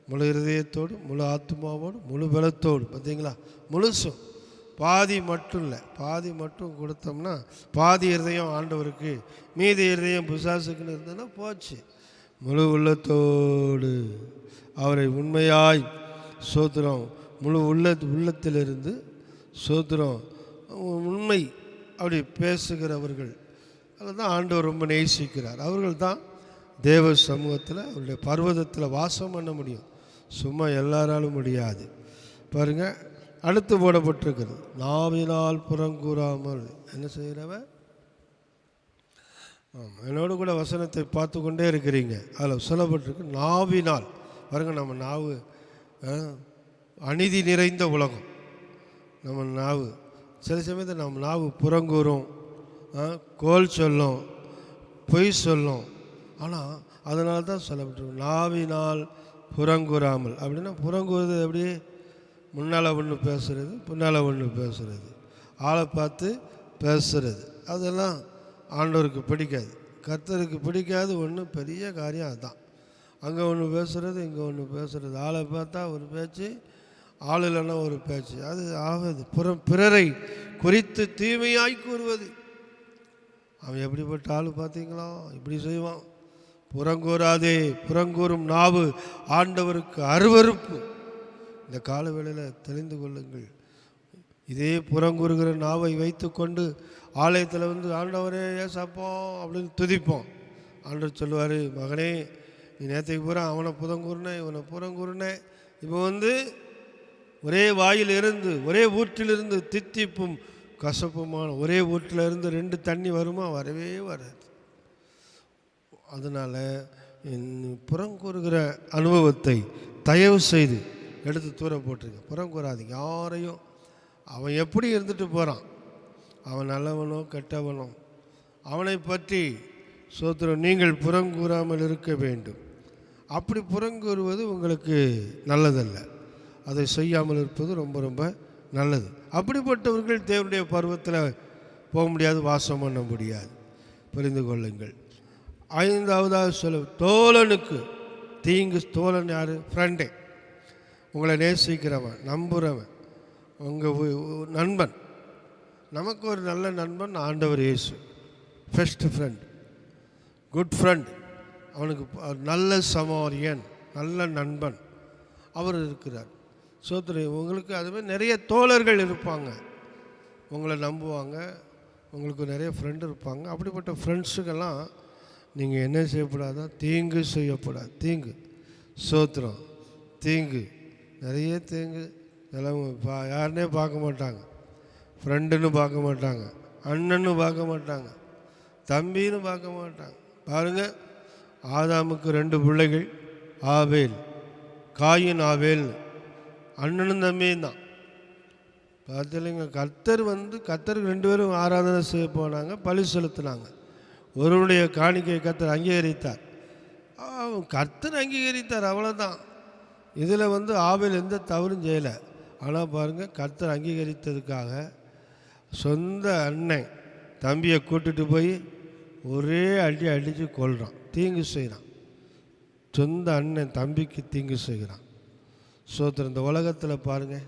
முழு இருதயத்தோடு, முழு ஆத்மாவோடு, முழு பலத்தோடு. பார்த்தீங்களா? முழுசும், பாதி மட்டும் இல்லை. பாதி மட்டும் கொடுத்தோம்னா பாதி இருதயம் ஆண்டவருக்கு, மீதி இருதயம் பிசாசுக்குன்னு இருந்ததுன்னா போச்சு. முழு உள்ளத்தோடு அவரை உண்மையாய் சோத்திரம், முழு உள்ளத்திலிருந்து சோத்திரம் உண்மை அப்படி பேசுகிறவர்கள், அதில் தான் ஆண்டவர் ரொம்ப நேசிக்கிறார். அவர்கள் தான் தேவ சமூகத்தில், அவருடைய பர்வதத்தில் வாசம் பண்ண முடியும். சும்மா எல்லாராலும் முடியாது. பாருங்கள், அடுத்து போடப்பட்டிருக்கிறது, நாவினால் புறங்கூறாமல் என்ன செய்கிறவன். ஆமாம், என்னோடு கூட வசனத்தை பார்த்து கொண்டே இருக்கிறீங்க. அதில் சொல்லப்பட்டிருக்கு நாவினால். பாருங்கள், நம்ம நாவு அநீதி நிறைந்த உலகம். நம்ம நாவு சில சமயத்தில் நம்ம நாவு புறங்கூறும், கோல் சொல்லும், பொய் சொல்லும். ஆனால் அதனால தான் சொல்லப்பட்டிருக்கு நாவினால் புறங்கூறாமல். அப்படின்னா புறங்கூறுறது அப்படியே முன்னால் ஒன்று பேசுகிறது, பின்னால் ஒன்று பேசுகிறது, ஆளை பார்த்து பேசுகிறது. அதெல்லாம் ஆண்டவருக்கு பிடிக்காது, கர்த்தருக்கு பிடிக்காது. ஒன்று பெரிய காரியம் அதுதான். அங்கே ஒன்று பேசுகிறது, இங்கே ஒன்று பேசுகிறது. ஆளை பார்த்தா ஒரு பேச்சு, ஆள் இல்லைன்னா ஒரு பேச்சு. அது ஆகுது பிறரை குறித்து தீமையாய் கூறுவது. அவன் எப்படிப்பட்ட ஆள் பார்த்தீங்களா? இப்படி செய்வான். புறங்கூறாதே. புறங்கூறும் நாவு ஆண்டவருக்கு அருவருப்பு. இந்த காலவேளையில் தெளிந்து கொள்ளுங்கள். இதே புறங்கூறுகிற நாவை வைத்து கொண்டு ஆலயத்தில் வந்து ஆண்டவரே ஏசப்போம் அப்படின்னு துதிப்போம். ஆண்டவர் சொல்லுவார், மகனே நீ நேற்றைக்கு பூரா அவனை புறங்கூறினேன், இவனை புறங்கூறினேன், இப்போ வந்து ஒரே வாயிலிருந்து ஒரே ஊற்றிலிருந்து தித்திப்பும் கசப்புமான ஒரே ஊற்றிலிருந்து 2 தண்ணி வருமா? வரவே வராது. அதனால் புறங்கூறுகிற அனுபவத்தை தயவு செய்து எடுத்து தூர போட்டுருங்க. புறங்கூறாதீங்க யாரையும். அவன் எப்படி இருந்துட்டு போகிறான், அவன் நல்லவனோ கெட்டவனோ, அவனை பற்றி சோத்திரம் நீங்கள் புறங்கூறாமல் இருக்க வேண்டும். அப்படி புறங்கூறுவது உங்களுக்கு நல்லதல்ல. அதை செய்யாமல் இருப்பது ரொம்ப ரொம்ப நல்லது. அப்படிப்பட்டவர்கள் தேவனுடைய பருவத்தில் போக முடியாது, வாசம் பண்ண முடியாது. புரிந்து கொள்ளுங்கள். 5வதாக சொல்ல, தோழனுக்கு தீங்கு. தோழன் யார்? ஃப்ரெண்டே, உங்களை நேசிக்கிறவன், நம்புகிறவன், உங்கள் நண்பன். நமக்கு ஒரு நல்ல நண்பன் ஆண்டவர் இயேசு. First friend, good friend. அவனுக்கு நல்ல சமாரியன், நல்ல நண்பன் அவர் இருக்கிறார். சோத்திரம். உங்களுக்கு அதுவே நிறைய தோழர்கள் இருப்பாங்க, உங்களை நம்புவாங்க, உங்களுக்கு நிறைய ஃப்ரெண்டு இருப்பாங்க. அப்படிப்பட்ட ஃப்ரெண்ட்ஸுக்கெல்லாம் நீங்கள் என்ன செய்யக்கூடாதா? தீங்கு செய்யக்கூடாது. தீங்கு சோத்திரம். தீங்கு நிறைய தீங்கு. இதெல்லாம் யாருன்னே பார்க்க மாட்டாங்க. ஃப்ரெண்டுன்னு பார்க்க மாட்டாங்க, அண்ணன்னு பார்க்க மாட்டாங்க, தம்பின்னு பார்க்க மாட்டாங்க. பாருங்கள், ஆதாமுக்கு 2 பிள்ளைகள், ஆவேல், காயின் ஆவேல். அண்ணனும் தம்பியும் தான். பார்த்துலைங்க. கர்த்தருக்கு 2 பேரும் ஆராதனை செய்ய போனாங்க, பலி செலுத்தினாங்க. ஒருவனுடைய காணிக்கையை கர்த்தர் அங்கீகரித்தார். கர்த்தர் அங்கீகரித்தார், அவ்வளோதான். இதில் ஆவேல் எந்த தவறும் செய்யலை. ஆனால் பாருங்கள், கர்த்தர் அங்கீகரித்ததுக்காக சொந்த அண்ணன் தம்பியை கூட்டிட்டு போய் ஒரே அடித்து கொள்கிறான், தீங்கு செய்கிறான். சொந்த அண்ணன் தம்பிக்கு தீங்கு செய்கிறான். சோத்திரம். இந்த உலகத்தில் பாருங்கள்,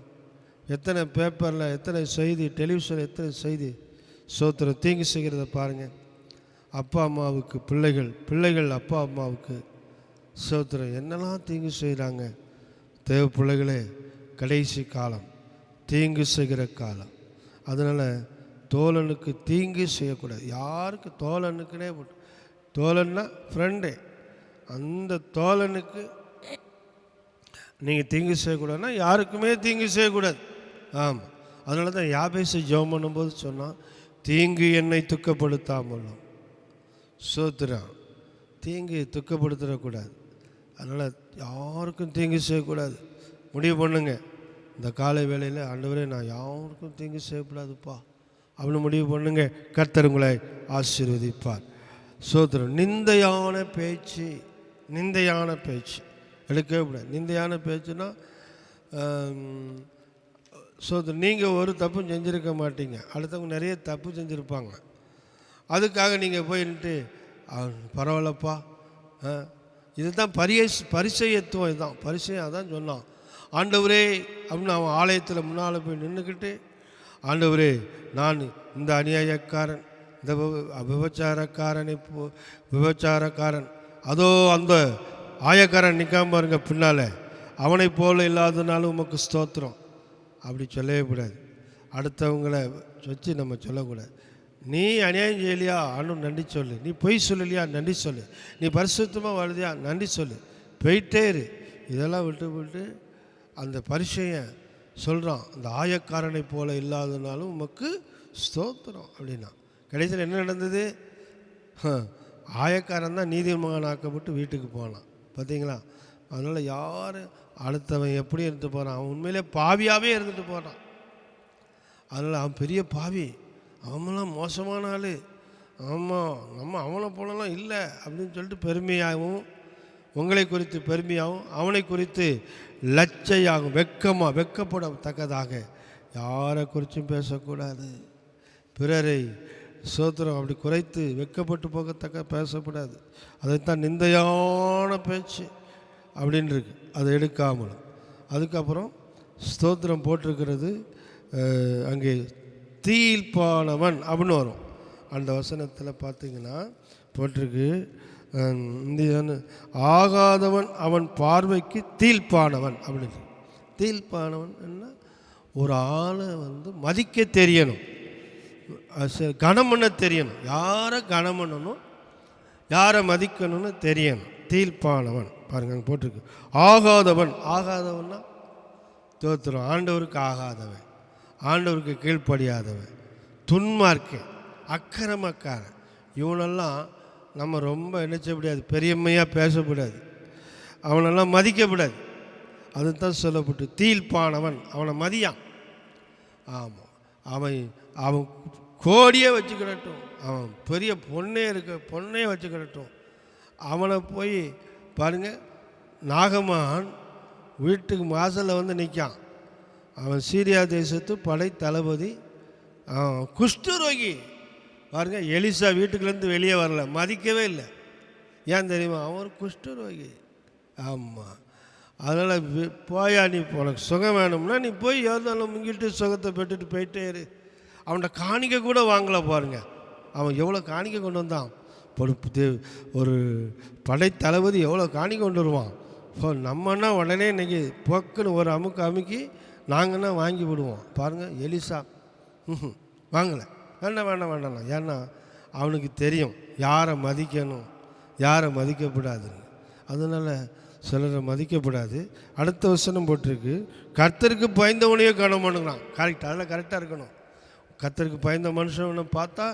எத்தனை பேப்பரில் எத்தனை செய்தி, டெலிவிஷனில் எத்தனை செய்தி. சோத்திரம். தீங்கு செய்கிறத பாருங்கள். அப்பா அம்மாவுக்கு பிள்ளைகள், பிள்ளைகள் அப்பா அம்மாவுக்கு. சோத்திரம். என்னெல்லாம் தீங்கு செய்கிறாங்க. தேவ பிள்ளைகளே, கடைசி காலம், தீங்கு செய்கிற காலம். அதனால் தோழனுக்கு தீங்கு செய்யக்கூடாது. யாருக்கு? தோழனுக்குனே போட்டு. தோழன்னா ஃப்ரெண்டே. அந்த தோழனுக்கு நீங்கள் தீங்கு செய்யக்கூடாதுன்னா யாருக்குமே தீங்கு செய்யக்கூடாது. ஆமாம். அதனால தான் யாபேசு ஜெபம் பண்ணும்போது சொன்னால், தீங்கு என்னை துக்கப்படுத்தாமலும். சோத்திரம். தீங்கு துக்கப்படுத்திடக்கூடாது. அதனால் யாருக்கும் தீங்கு செய்யக்கூடாது. முடிவு பண்ணுங்க, இந்த காலை வேளையில், ஆண்டவரே நான் யாருக்கும் தீங்கு செய்யக்கூடாதுப்பா அப்படின்னு முடிவு பண்ணுங்க. கர்த்தர் உங்களை ஆசீர்வதிப்பார். சோத்திரம். நிந்தையான பேச்சு, நிந்தையான பேச்சு எடுக்கவே கூடாது. நிந்தையான பேச்சுன்னா சோத்திரம். நீங்கள் ஒரு தப்பும் செஞ்சுருக்க மாட்டீங்க, அடுத்தவங்க நிறைய தப்பு செஞ்சுருப்பாங்க. அதுக்காக நீங்கள் போயிட்டு பரவாயில்லப்பா, இதுதான் பரிசயத்துவம். இதுதான் பரிசயம். அதான் சொன்னான், ஆண்டவரே அப்படின்னு அவன் ஆலயத்தில் முன்னால் போய் நின்றுக்கிட்டு, ஆண்டவரே நான் இந்த அநியாயக்காரன், இந்த விபச்சாரக்காரன், அதோ அந்த ஆயக்காரன் நிற்காம பாருங்க பின்னால், அவனை போல இல்லாதனாலும் உமக்கு ஸ்தோத்திரம் அப்படி சொல்லவே கூடாது. அடுத்தவங்களை வச்சு நம்ம சொல்லக்கூடாது. நீ அநியாயம் செய்யலையா, ஆண்டும் நன்றி சொல்லு. நீ பொய் சொல்லலையா, நன்றி சொல்லு. நீ பரிசுத்தமாக வருதியா, நன்றி சொல்லு. போயிட்டே இரு. இதெல்லாம் விட்டு அந்த பரிசையை சொல்கிறான், அந்த ஆயக்காரனை போல இல்லாதனாலும் உமக்கு ஸ்தோத்திரம் அப்படின்னா. கடைசியில் என்ன நடந்தது? ஆயக்காரன் தான் நீதிமகன் ஆக்கப்பட்டு வீட்டுக்கு போனான். பார்த்தீங்களா? அதனால் யார் அடுத்தவன் எப்படி இருந்து போகிறான், அவன் உண்மையிலே பாவியாகவே இருந்துட்டு போகிறான். அதனால் அவன் பெரிய பாவி, அவன்லாம் மோசமான ஆள், ஆமாம் நம்ம அவனை போலலாம் இல்லை அப்படின்னு சொல்லிட்டு பெருமையாகவும், உங்களை குறித்து பெருமையாகவும், அவனை குறித்து லச்சையாகும், வெக்கப்படத்தக்கதாக யாரை குறித்தும் பேசக்கூடாது. பிறரை சோத்திரம் அப்படி குறைத்து வெக்கப்பட்டு போகத்தக்க பேசக்கூடாது. அதைத்தான் நிந்தையான பேச்சு அப்படின்னு இருக்கு, அதை எடுக்காமலும். அதுக்கப்புறம் ஸ்தோத்திரம் போட்டிருக்கிறது அங்கே தீர்ப்பானவன் அப்படின்னு வரும். அந்த வசனத்தில் பார்த்தீங்கன்னா போட்டிருக்கு, இந்த ஆகாதவன் அவன் பார்வைக்கு தீர்ப்பானவன் அப்படின்னு. தீர்ப்பானவன் என்ன? ஒரு ஆளை மதிக்க தெரியணும், கனம் பண்ண தெரியணும். யாரை கனம் பண்ணணும், யாரை மதிக்கணும்னு தெரியணும். தீர்ப்பானவன் பாருங்க அங்கே போட்டிருக்கு. ஆகாதவன்னா தோத்துரும். ஆண்டவருக்கு ஆகாதவன், ஆண்டவருக்கு கீழ்ப்படியாதவன், துன்மார்க்கன், அக்கிரமக்காரன், இவனெல்லாம் நம்ம ரொம்ப என்ன செய்யக்கூடாது, பெரியம்மையாக பேசக்கூடாது, அவனெல்லாம் மதிக்கப்படாது. அதுதான் சொல்லப்பட்டு தீழ்ப்பானவன் அவனை மதியான். ஆமாம், அவன் கோடியே வச்சுக்கிடட்டும், அவன் பெரிய பொண்ணே வச்சுக்கிடட்டும், அவனை போய் பாருங்கள், நாகமான் வீட்டுக்கு வாசலில் வந்து நிற்கான். அவன் சீரியா தேசத்து படை தளபதி, அவன் குஷ்டரோகி. பாருங்க, எலிசா வீட்டுக்குலேருந்து வெளியே வரல, மதிக்கவே இல்லை. ஏன் தெரியுமா? அவன் ஒரு குஷ்டரோகி. ஆமாம், அதனால் போயா, நீ உனக்கு சுகம் வேணும்னா நீ போய் எவ்வளோ முங்கிட்டு சுகத்தை பெற்றுட்டு போயிட்டே இரு. அவன்கிட்ட காணிக்க கூட வாங்கலை. பாருங்க, அவன் எவ்வளோ காணிக்க கொண்டு வந்தான். ஒரு படை தளபதி எவ்வளோ காணிக்க கொண்டு வருவான். இப்போ நம்மன்னா உடனே இன்றைக்கி பொக்குன்னு ஒரு அமுக்கி நாங்கன்னா வாங்கி விடுவோம். பாருங்கள், எலிசா வாங்கலை, வேண்டாம். ஏன்னா அவனுக்கு தெரியும் யாரை மதிக்கணும், யாரை மதிக்கப்படாதுன்னு. அதனால் சிலரை மதிக்கப்படாது. அடுத்த வசனம் போட்டிருக்கு, கர்த்தருக்கு பயந்தவனையே கனம் பண்ணுறான். கரெக்ட், அதில் கரெக்டாக இருக்கணும். கர்த்தருக்கு பயந்த மனுஷனை பார்த்தா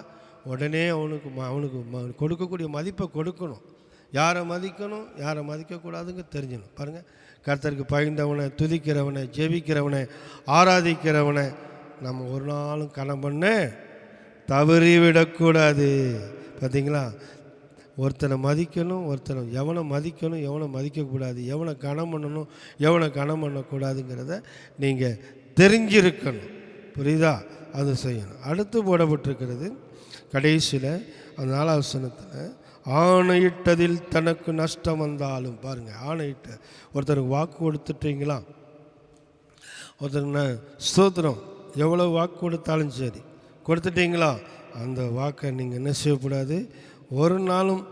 உடனே அவனுக்கு கொடுக்கக்கூடிய மதிப்பை கொடுக்கணும். யாரை மதிக்கணும், யாரை மதிக்கக்கூடாதுங்க தெரிஞ்சிடணும். பாருங்கள், கர்த்தருக்கு பயந்தவனை, துதிக்கிறவனை, ஜெபிக்கிறவனை, ஆராதிக்கிறவனை நம்ம ஒரு நாளும் கனம் பண்ண தவறி விடக்கூடாது. பார்த்தீங்களா? ஒருத்தனை மதிக்கணும், எவனை மதிக்கணும், எவனை மதிக்கக்கூடாது, எவனை கனம் பண்ணணும், எவனை கனம் பண்ணக்கூடாதுங்கிறத நீங்கள் தெரிஞ்சிருக்கணும். புரியுதா? அது செய்யணும். அடுத்து போடப்பட்டிருக்கிறது கடைசியில் அந்த 4வது வசனத்தில், ஆணையிட்டதில் தனக்கு நஷ்டம் வந்தாலும். பாருங்கள், ஆணையிட்ட ஒருத்தருக்கு வாக்கு கொடுத்துட்டீங்களா, ஒருத்தருக்கு ஸ்தோத்திரம், எவ்வளோ வாக்கு கொடுத்தாலும் சரி கொடுத்துட்டீங்களா, அந்த வாக்கை நீங்கள் என்ன செய்யக்கூடாது, ஒரு நாளும்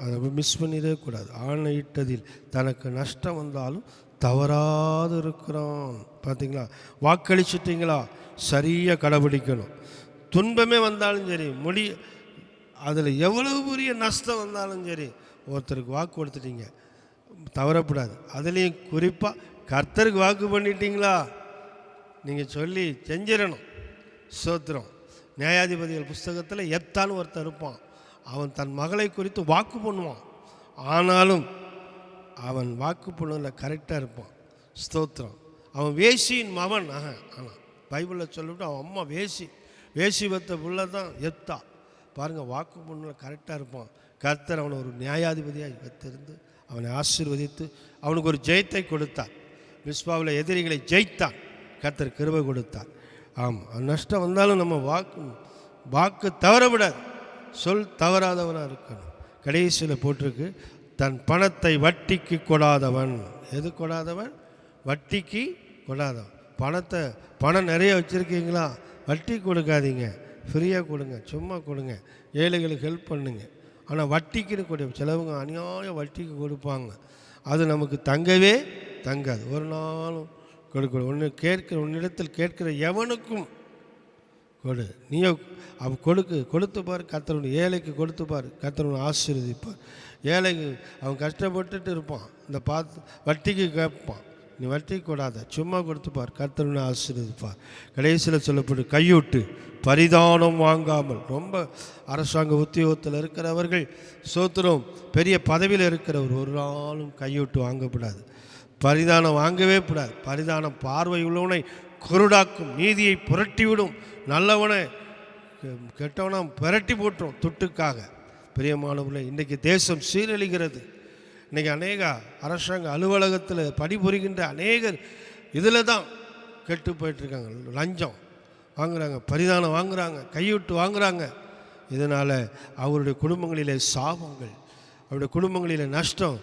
அதை மிஸ் பண்ணிடவே கூடாது. ஆணையிட்டதில் தனக்கு நஷ்டம் வந்தாலும் தவறாது இருக்கிறோம். பார்த்தீங்களா? வாக்களிச்சிட்டிங்களா, சரியாக கடைபிடிக்கணும். துன்பமே வந்தாலும் சரி, அதில் எவ்வளவு பெரிய நஷ்டம் வந்தாலும் சரி, ஒருத்தருக்கு வாக்கு கொடுத்துட்டீங்க, தவறப்படாது. அதுலேயும் குறிப்பாக கர்த்தருக்கு வாக்கு பண்ணிட்டீங்களா, நீங்கள் சொல்லி செஞ்சிடணும். ஸ்தோத்திரம். நியாயாதிபதிகள் புஸ்தகத்தில் எப்தான்னு ஒருத்தர் இருப்பான். அவன் தன் மகளை குறித்து வாக்கு பண்ணுவான். ஆனாலும் அவன் வாக்கு பண்ணதில் கரெக்டாக இருப்பான். ஸ்தோத்திரம். அவன் வேசியின் மகன். ஆனால் பைபிளில் சொல்லிவிட்டு அவன் அம்மா வேசி வைத்த புள்ள தான் எப்தா. பாருங்கள், வாக்கு பண்ணதில் கரெக்டாக இருப்பான். கர்த்தர் அவனை ஒரு நியாயாதிபதியாக வைத்திருந்து அவனை ஆசீர்வதித்து அவனுக்கு ஒரு ஜெயத்தை கொடுத்தார். மிஸ்பாவில் எதிரிகளை ஜெயித்தான். கர்த்தர் கிருபை கொடுத்தார். ஆமாம், நஷ்டம் வந்தாலும் நம்ம வாக்கு தவறவிடாது, சொல் தவறாதவனாக இருக்கணும். கடைசியில் போட்டிருக்கு, தன் பணத்தை வட்டிக்கு கொடாதவன். எது கொடாதவன்? வட்டிக்கு கொடாதவன். பணம் நிறைய வச்சுருக்கீங்களா, வட்டி கொடுக்காதீங்க, ஃப்ரீயாக கொடுங்க, சும்மா கொடுங்க, ஏழைகளுக்கு ஹெல்ப் பண்ணுங்க. ஆனால் வட்டிக்குன்னு கொடு. சிலவங்க அநியாய வட்டிக்கு கொடுப்பாங்க, அது நமக்கு தங்கவே தங்காது. ஒரு நாளும் கொடுக்கணும். உன்னிடத்தில் கேட்கிற எவனுக்கும் கொடு. நீயோ அவன் கொடுத்து பார், கர்த்தர் ஏழைக்கு கொடுத்து பார், கர்த்தர் ஆசீர்வதிப்பார். ஏழைக்கு அவன் கஷ்டப்பட்டுட்டு இருப்பான், இந்த வட்டிக்கு கேட்பான், நீ வட்டி கூடாத, சும்மா கொடுத்துப்பார், கர்த்தர் ஆசீர்வதிப்பார். கடைசியில் சொல்லப்பட்டு, கையூட்டு பரிதானம் வாங்காமல். ரொம்ப அரசாங்க உத்தியோகத்தில் இருக்கிறவர்கள், சோத்திரம், பெரிய பதவியில் இருக்கிறவர் ஒரு நாளும் கையூட்டு வாங்கக்கூடாது, பரிதானம் வாங்கவே கூடாது. பரிதானம் பார்வை உள்ளவனை குருடாக்கும், நீதியை புரட்டிவிடும், நல்லவனை கெட்டவனை புரட்டி போட்டுரும் துட்டுக்காக. பிரியமானவர்களே, இன்றைக்கி தேசம் சீரழிகிறது. இன்றைக்கி அநேக அரசாங்க அலுவலகத்தில் பணிபுரிகின்ற அநேகர் இதில் தான் கெட்டு போயிட்டுருக்காங்க. லஞ்சம் வாங்குகிறாங்க, பரிதானம் வாங்குகிறாங்க, கையூட்டு வாங்குகிறாங்க. இதனால் அவருடைய குடும்பங்களிலே சாபங்கள், அவருடைய குடும்பங்களிலே நஷ்டம்.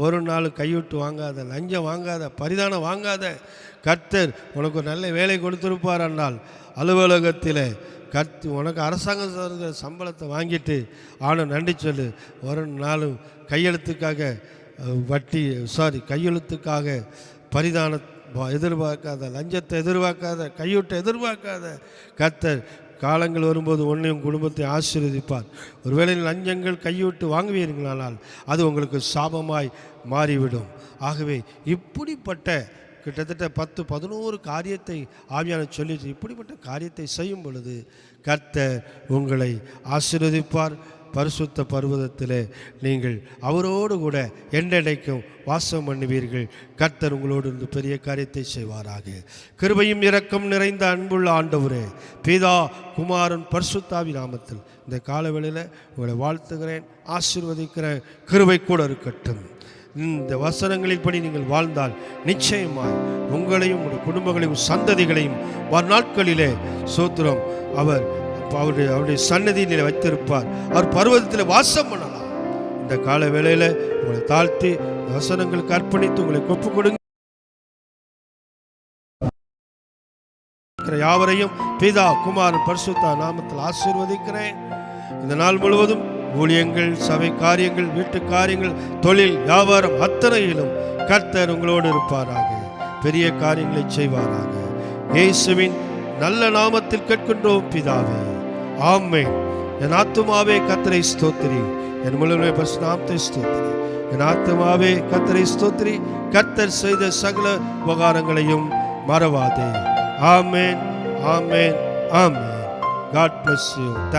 ஒரு நாள் கையூட்டு வாங்காத, லஞ்சம் வாங்காத, பரிதானம் வாங்காத. கர்த்தர் உனக்கு ஒரு நல்ல வேலை கொடுத்துருப்பார் என்றால் அலுவலகத்தில் உனக்கு அரசாங்க சம்பளத்தை வாங்கிட்டு நன்றி சொல்லு. ஒரு நாளும் கையெழுத்துக்காக பரிதான எதிர்பார்க்காத, லஞ்சத்தை எதிர்பார்க்காத, கையூட்டை எதிர்பார்க்காத. கர்த்தர் காலங்கள் வரும்போது உன்னையும் குடும்பத்தை ஆசீர்வதிப்பார். ஒருவேளை லஞ்சங்கள் கையூட்டு வாங்குவீர்களானால் அது உங்களுக்கு சாபமாய் மாறிவிடும். ஆகவே இப்படிப்பட்ட கிட்டத்தட்ட 10-11 காரியத்தை ஆவியான சொல்லி, இப்படிப்பட்ட காரியத்தை செய்யும் பொழுது கர்த்தர் உங்களை ஆசீர்வதிப்பார். பரிசுத்த பர்வதத்திலே நீங்கள் அவரோடு கூட என்றென்றைக்கும் வாசம் பண்ணுவீர்கள். கர்த்தர் உங்களோடு இருந்து பெரிய காரியத்தை செய்வாராக. கிருபையும் இரக்கம் நிறைந்த அன்புள்ள ஆண்டவரே, பிதா குமாரன் பரிசுத்தாவி நாமத்தில் இந்த காலவேளையில் உங்களை வாழ்த்துகிறேன், ஆசீர்வதிக்கிறேன். கிருபை கூட இருக்கட்டும். இந்த வசனங்களின் படி நீங்கள் வாழ்ந்தால் நிச்சயமாய் உங்களையும் உங்களுடைய குடும்பங்களையும் சந்ததிகளையும் நாட்களிலே சோத்திரம் அவருடைய சன்னதியிலே வைத்திருப்பார். அவர் பர்வதத்தில் வாசம் பண்ணலாம். இந்த கால வேளையில் உங்களை தாழ்த்தி வசனங்களுக்கு அர்ப்பணித்து உங்களை ஒப்பு கொடுங்க. யாவரையும் பிதா குமாரன் பரிசுத்த நாமத்தில் ஆசீர்வதிக்கிறேன். இந்த நாள் முழுவதும் ஊழியங்கள், சபை காரியங்கள், வீட்டு காரியங்கள், தொழில், வியாபாரம் அத்தனையிலும் கர்த்தர் உங்களோடு இருப்பாராக. பெரிய காரியங்களை செய்வாராக. இயேசுவின் நல்ல நாமத்தில் கேட்கின்றோம் பிதாவே, ஆமென். என் ஆத்துமாவே கர்த்தரை ஸ்தோத்திரி, என் முழுமை நாமத்தை ஸ்தோத்திரி. என் ஆத்துமாவே கர்த்தரை ஸ்தோத்திரி, கர்த்தர் செய்த சகல உபகாரங்களையும் மறவாதே. ஆமென், ஆமென், ஆமென். God bless you.